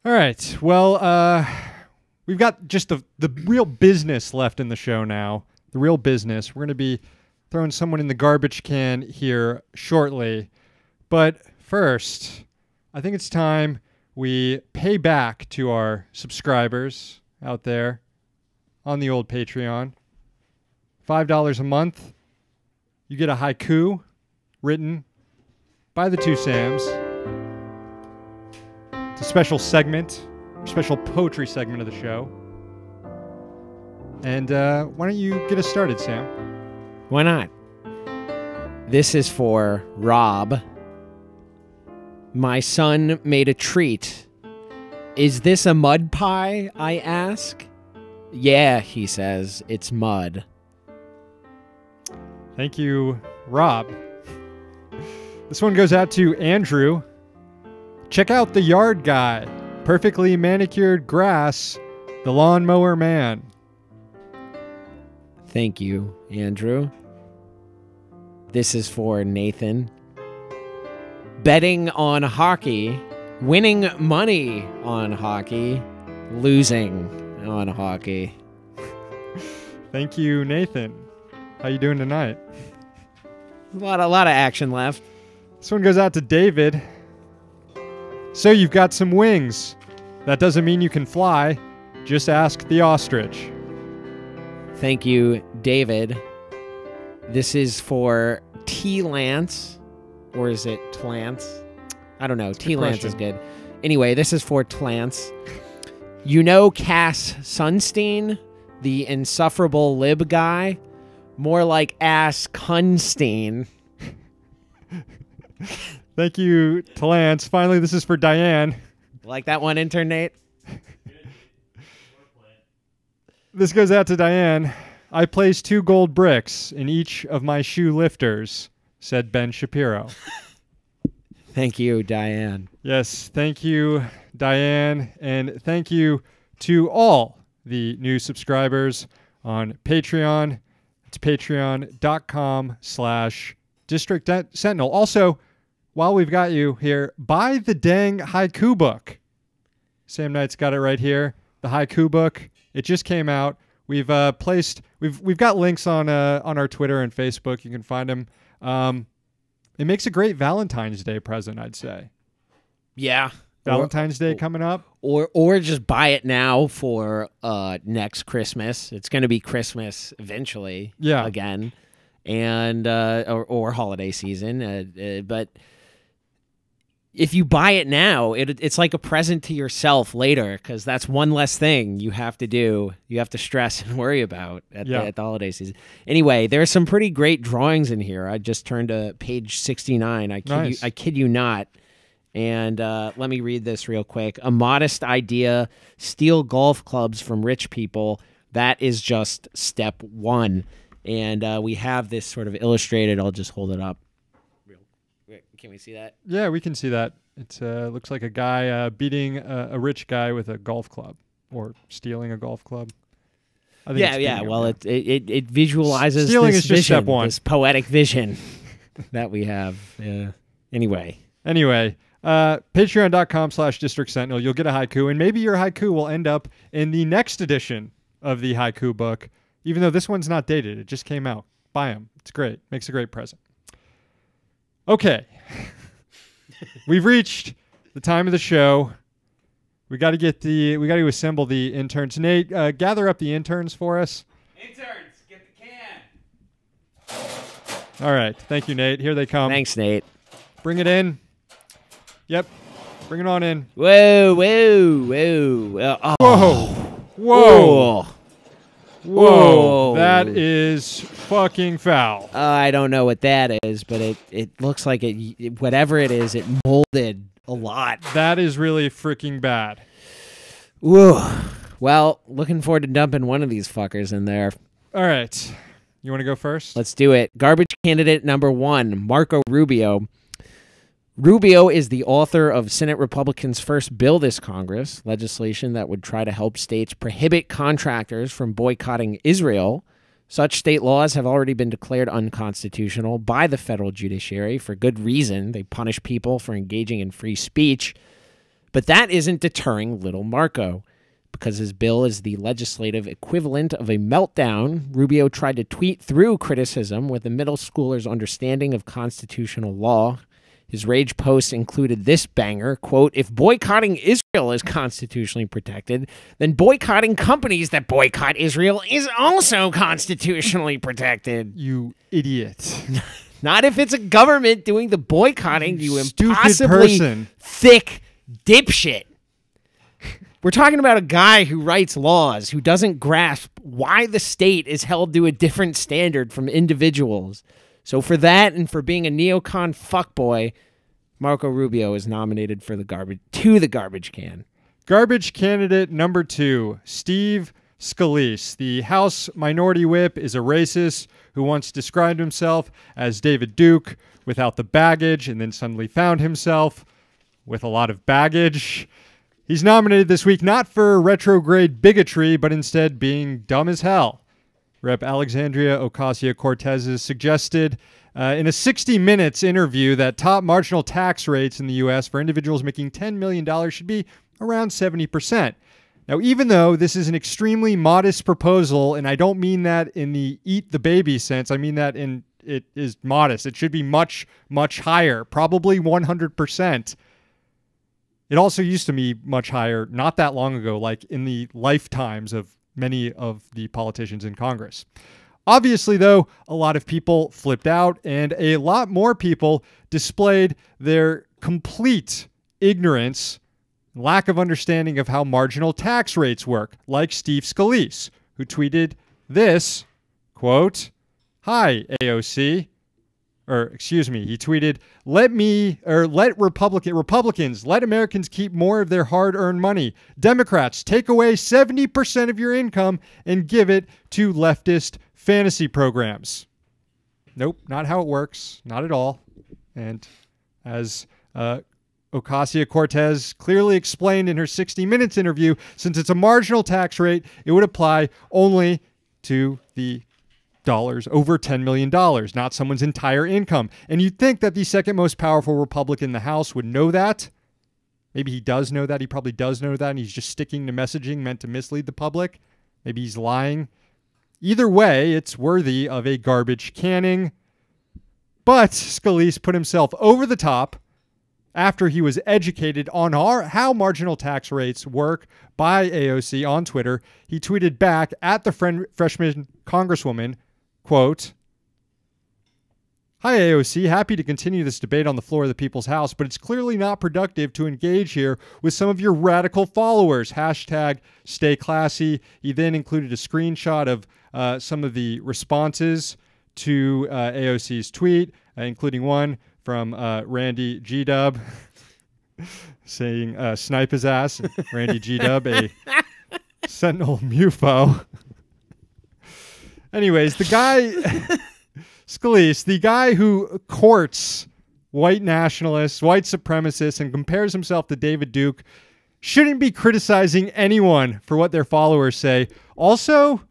All right. Well, we've got just the real business left in the show now. The real business. We're going to be throwing someone in the garbage can here shortly. But first, I think it's time we pay back to our subscribers out there on the old Patreon. $5 a month. You get a haiku written by the two Sams. It's a special segment, special poetry segment of the show. And why don't you get us started, Sam? Why not? This is for Rob. My son made a treat. Is this a mud pie, I ask? Yeah, he says, it's mud. Thank you, Rob. This one goes out to Andrew. Check out the yard guy. Perfectly manicured grass. The lawnmower man. Thank you, Andrew. This is for Nathan. Betting on hockey. Winning money on hockey. Losing on hockey. Thank you, Nathan. How you doing tonight? A lot of action left. This one goes out to David. So you've got some wings. That doesn't mean you can fly. Just ask the ostrich. Thank you, David. This is for T. Lance. Or is it Tlance? I don't know. T. Lance is good. Anyway, this is for Tlance. You know Cass Sunstein, the insufferable lib guy? More like ass Kunstein. Thank you, Tlance. Finally, this is for Diane. Like that one, intern Nate? This goes out to Diane. I placed 2 gold bricks in each of my shoe lifters, said Ben Shapiro. Thank you, Diane. Yes, thank you, Diane. And thank you to all the new subscribers on Patreon. It's patreon.com/District Sentinel. Also, while we've got you here, buy the dang haiku book. Sam Knight's got it right here. The haiku book. It just came out. We've we've got links on our Twitter and Facebook. You can find them. It makes a great Valentine's Day present, I'd say. Yeah. Valentine's Day coming up. Or just buy it now for next Christmas. It's going to be Christmas eventually. Yeah. Again, and or holiday season. But if you buy it now, it's like a present to yourself later, because that's one less thing you have to do. You have to stress and worry about at the holiday season. Anyway, there are some pretty great drawings in here. I just turned to page 69. I kid you not. And let me read this real quick. A modest idea, steal golf clubs from rich people. That is just step 1. And we have this sort of illustrated. I'll just hold it up. Can we see that? Yeah, we can see that. It looks like a guy beating a rich guy with a golf club, or stealing a golf club. I think Well, it visualizes stealing this is just vision, step 1. this poetic vision that we have. Anyway, patreon.com/District Sentinel. You'll get a haiku, and maybe your haiku will end up in the next edition of the haiku book, even though this one's not dated. It just came out. Buy them. It's great. Makes a great present. Okay. We've reached the time of the show. We got to assemble the interns. Nate, gather up the interns for us. Interns, get the can. All right. Thank you, Nate. Here they come. Thanks, Nate. Bring it in. Yep. Bring it on in. Whoa. Whoa. Whoa. That is fucking foul. I don't know what that is, but it looks like whatever it is, it molded a lot. That is really freaking bad. Whoa. Well, looking forward to dumping one of these fuckers in there. All right. You want to go first? Let's do it. Garbage candidate number 1, Marco Rubio. Rubio is the author of Senate Republicans' first bill this Congress, legislation that would try to help states prohibit contractors from boycotting Israel Such state laws have already been declared unconstitutional by the federal judiciary for good reason. They punish people for engaging in free speech. But that isn't deterring little Marco. Because his bill is the legislative equivalent of a meltdown, Rubio tried to tweet through criticism with a middle schooler's understanding of constitutional law. His rage posts included this banger, quote, "If boycotting Israel is constitutionally protected, then boycotting companies that boycott Israel is also constitutionally protected." You idiot. Not if it's a government doing the boycotting, you stupid impossibly person. thick dipshit. We're talking about a guy who writes laws, who doesn't grasp why the state is held to a different standard from individuals. So for that and for being a neocon fuckboy, Marco Rubio is nominated for the garbage can. Garbage candidate number 2, Steve Scalise. The House Minority Whip is a racist who once described himself as David Duke without the baggage and then suddenly found himself with a lot of baggage. He's nominated this week not for retrograde bigotry, but instead being dumb as hell. Rep. Alexandria Ocasio-Cortez has suggested in a 60 Minutes interview that top marginal tax rates in the U.S. for individuals making $10 million should be around 70%. Now, even though this is an extremely modest proposal, and I don't mean that in the eat the baby sense, I mean that in it is modest. It should be much, much higher, probably 100%. It also used to be much higher not that long ago, like in the lifetimes of many of the politicians in Congress. Obviously, though, a lot of people flipped out, and a lot more people displayed their complete ignorance, lack of understanding of how marginal tax rates work, like Steve Scalise, who tweeted this, quote, "Hi, AOC." He tweeted, Republicans, let Americans keep more of their hard-earned money. Democrats, take away 70% of your income and give it to leftist fantasy programs. Nope, not how it works. Not at all. And as Ocasio-Cortez clearly explained in her 60 Minutes interview, since it's a marginal tax rate, it would apply only to the dollars over $10 million, not someone's entire income. And you'd think that the second most powerful Republican in the House would know that. Maybe he does know that. He probably does know that, and he's just sticking to messaging meant to mislead the public. Maybe he's lying. Either way, it's worthy of a garbage canning. But Scalise put himself over the top after he was educated on how marginal tax rates work by AOC on Twitter. He tweeted back at the freshman congresswoman, quote, "Hi, AOC. Happy to continue this debate on the floor of the People's House, but it's clearly not productive to engage here with some of your radical followers. Hashtag stay classy." He then included a screenshot of some of the responses to AOC's tweet, including one from Randy G-Dub saying, "Snipe his ass." Randy G-Dub, a Sentinel MUFO. Anyways, the guy, Scalise, the guy who courts white nationalists, white supremacists, and compares himself to David Duke, shouldn't be criticizing anyone for what their followers say. Also,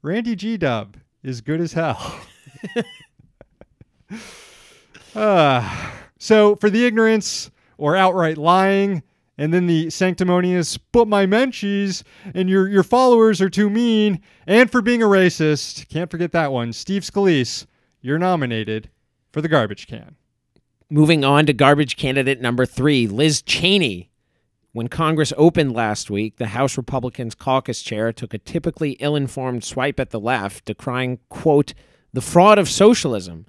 Randy G-Dub is good as hell. So for the ignorance or outright lying, and then the sanctimonious, "but my menchies and your followers are too mean," and for being a racist, can't forget that one, Steve Scalise, you're nominated for the garbage can. Moving on to garbage candidate number 3, Liz Cheney. When Congress opened last week, the House Republicans caucus chair took a typically ill-informed swipe at the left, decrying, quote, "the fraud of socialism."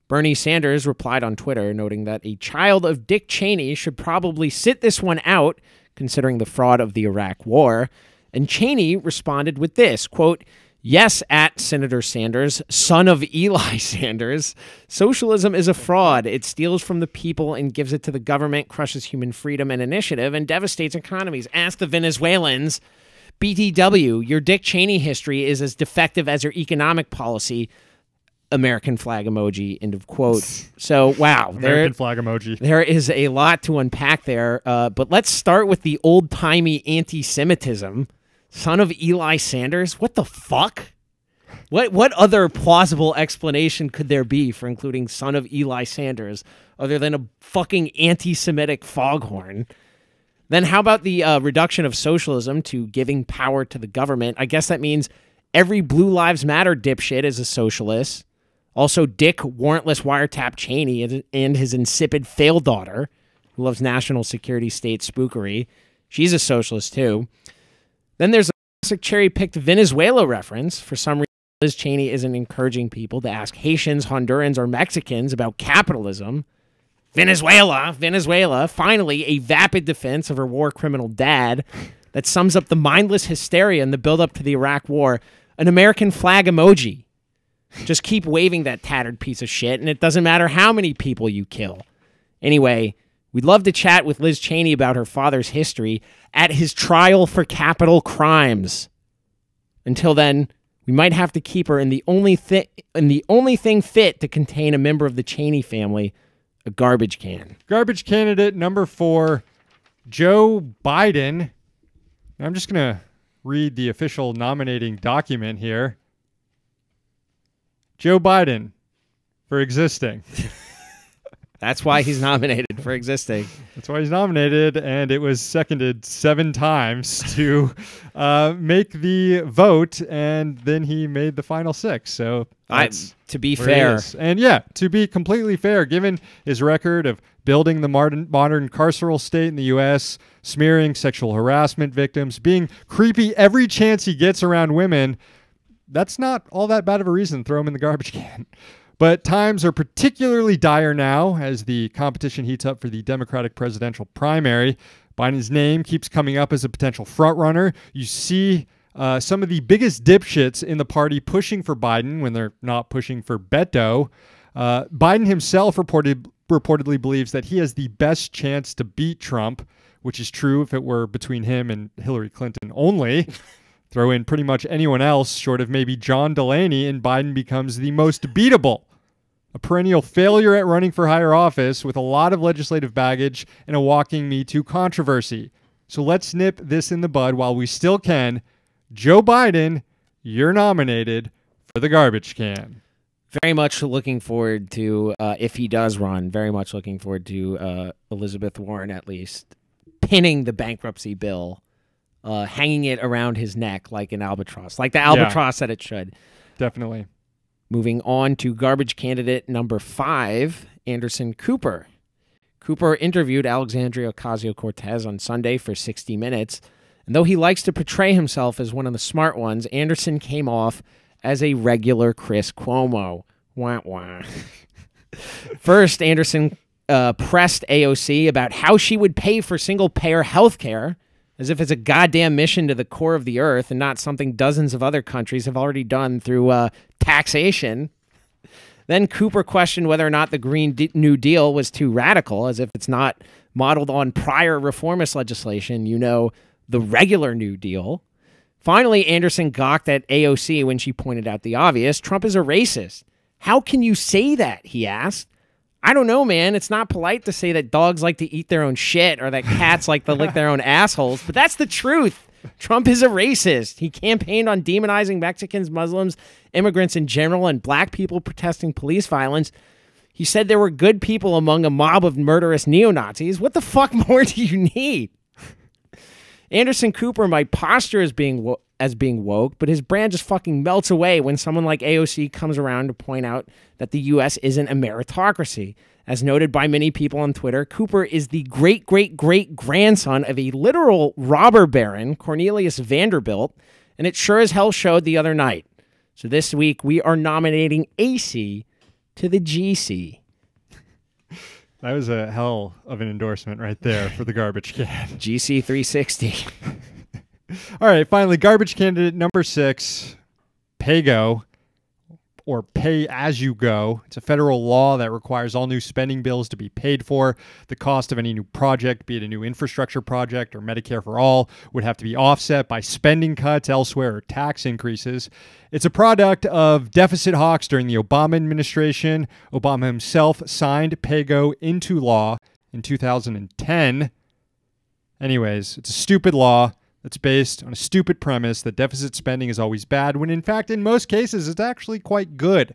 Bernie Sanders replied on Twitter, noting that a child of Dick Cheney should probably sit this one out, considering the fraud of the Iraq War. And Cheney responded with this, quote, "Yes, at Senator Sanders, son of Eli Sanders, socialism is a fraud. It steals from the people and gives it to the government, crushes human freedom and initiative, and devastates economies. Ask the Venezuelans. BTW, your Dick Cheney history is as defective as your economic policy." American flag emoji, end of quote. So, wow. American flag emoji. There is a lot to unpack there. But let's start with the old-timey anti-Semitism. Son of Eli Sanders? What the fuck? What other plausible explanation could there be for including son of Eli Sanders other than a fucking anti-Semitic foghorn? Then how about the reduction of socialism to giving power to the government? I guess that means every Blue Lives Matter dipshit is a socialist. Also, Dick warrantless wiretap Cheney and his insipid fail daughter, who loves national security state spookery. She's a socialist, too. Then there's a classic cherry-picked Venezuela reference. For some reason, Liz Cheney isn't encouraging people to ask Haitians, Hondurans, or Mexicans about capitalism. Venezuela, finally, a vapid defense of her war criminal dad that sums up the mindless hysteria in the build-up to the Iraq War. An American flag emoji. Just keep waving that tattered piece of shit, and it doesn't matter how many people you kill. Anyway, we'd love to chat with Liz Cheney about her father's history at his trial for capital crimes. Until then, we might have to keep her in the only thing fit to contain a member of the Cheney family, a garbage can. Garbage candidate number 4, Joe Biden. I'm just going to read the official nominating document here. Joe Biden for existing. That's why he's nominated for existing. That's why he's nominated, and it was seconded 7 times to make the vote, and then he made the final 6. So to be fair. And yeah, to be completely fair, given his record of building the modern carceral state in the U.S., smearing sexual harassment victims, being creepy every chance he gets around women, that's not all that bad of a reason to throw him in the garbage can. But times are particularly dire now as the competition heats up for the Democratic presidential primary. Biden's name keeps coming up as a potential frontrunner. You see some of the biggest dipshits in the party pushing for Biden when they're not pushing for Beto. Biden himself reportedly believes that he has the best chance to beat Trump, which is true if it were between him and Hillary Clinton only. Throw in pretty much anyone else short of maybe John Delaney, and Biden becomes the most beatable. A perennial failure at running for higher office with a lot of legislative baggage and a walking Me Too controversy. So let's nip this in the bud while we still can. Joe Biden, you're nominated for the garbage can. Very much looking forward to, if he does run, very much looking forward to Elizabeth Warren at least pinning the bankruptcy bill. Hanging it around his neck like an albatross, like the albatross that it should. Definitely. Moving on to garbage candidate number 5, Anderson Cooper. Cooper interviewed Alexandria Ocasio-Cortez on Sunday for 60 minutes, and though he likes to portray himself as one of the smart ones, Anderson came off as a regular Chris Cuomo. Wah, wah. First, Anderson pressed AOC about how she would pay for single-payer health care, as if it's a goddamn mission to the core of the earth and not something dozens of other countries have already done through taxation. Then Cooper questioned whether or not the Green New Deal was too radical, as if it's not modeled on prior reformist legislation, the regular New Deal. Finally, Anderson gawked at AOC when she pointed out the obvious. Trump is a racist. How can you say that, he asked. I don't know, man. It's not polite to say that dogs like to eat their own shit or that cats like to lick their own assholes, but that's the truth. Trump is a racist. He campaigned on demonizing Mexicans, Muslims, immigrants in general, and black people protesting police violence. He said there were good people among a mob of murderous neo-Nazis. What the fuck more do you need? Anderson Cooper might posture as being woke, but his brand just fucking melts away when someone like AOC comes around to point out that the U.S. isn't a meritocracy. As noted by many people on Twitter, Cooper is the great-great-great-grandson of a literal robber baron, Cornelius Vanderbilt, and it sure as hell showed the other night. So this week, we are nominating AC to the GC. That was a hell of an endorsement right there for the garbage can. GC 360. All right, finally, garbage candidate number 6, PAYGO, or Pay As You Go. It's a federal law that requires all new spending bills to be paid for. The cost of any new project, be it a new infrastructure project or Medicare for All, would have to be offset by spending cuts elsewhere or tax increases. It's a product of deficit hawks during the Obama administration. Obama himself signed PAYGO into law in 2010. Anyways, it's a stupid law that's based on a stupid premise that deficit spending is always bad, when in fact, in most cases, it's actually quite good.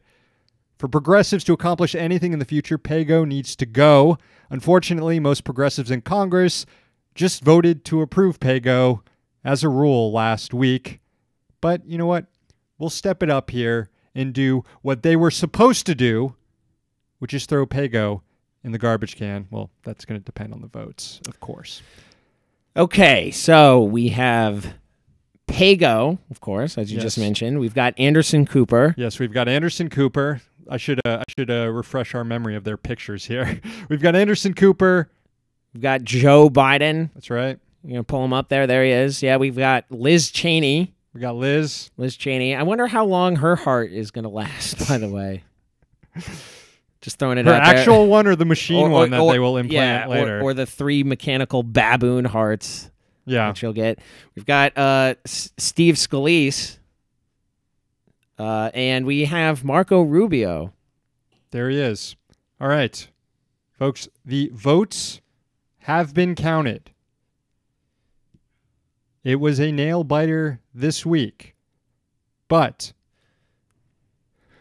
For progressives to accomplish anything in the future, pay-go needs to go. Unfortunately, most progressives in Congress just voted to approve pay-go as a rule last week. But you know what? We'll step it up here and do what they were supposed to do, which is throw pay-go in the garbage can. Well, that's going to depend on the votes, of course. Okay, so we have pay-go, of course, as you just mentioned. We've got Anderson Cooper. Yes, we've got Anderson Cooper. I should refresh our memory of their pictures here. We've got Anderson Cooper. We've got Joe Biden. That's right. You're going to pull him up there. There he is. Yeah, we've got Liz Cheney. We got Liz. Liz Cheney. I wonder how long her heart is going to last, by the way. Just throwing it her out there. Her actual one or the machine one that they will implant later? Or the 3 mechanical baboon hearts that she'll get. We've got Steve Scalise. And we have Marco Rubio. There he is. All right. Folks, the votes have been counted. It was a nail-biter this week. But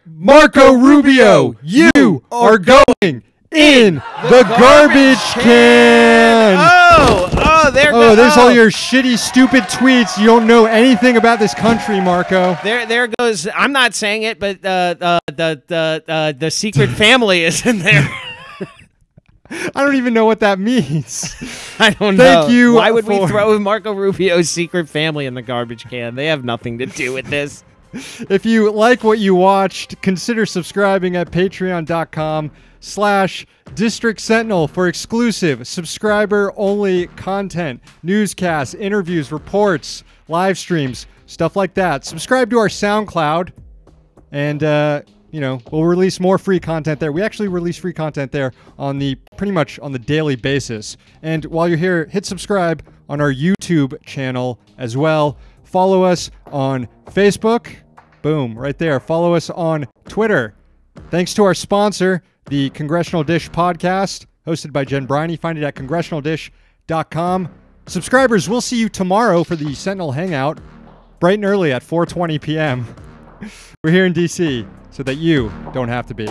Marco Rubio, you are going in the garbage can. There goes. Oh, there's all your shitty, stupid tweets. You don't know anything about this country, Marco. There goes. I'm not saying it, but the secret family is in there. I don't even know what that means. I don't know. Thank you. Why would we throw Marco Rubio's secret family in the garbage can? They have nothing to do with this. If you like what you watched, consider subscribing at patreon.com/District Sentinel for exclusive subscriber-only content, newscasts, interviews, reports, live streams, stuff like that. Subscribe to our SoundCloud, and we'll release more free content there. We actually release free content there pretty much on the daily basis. And while you're here, hit subscribe on our YouTube channel as well. Follow us on Facebook. Boom, right there. Follow us on Twitter. Thanks to our sponsor, the Congressional Dish podcast, hosted by Jen Briney. Find it at congressionaldish.com. Subscribers, we'll see you tomorrow for the Sentinel Hangout, bright and early at 4:20 p.m. We're here in D.C. so that you don't have to be.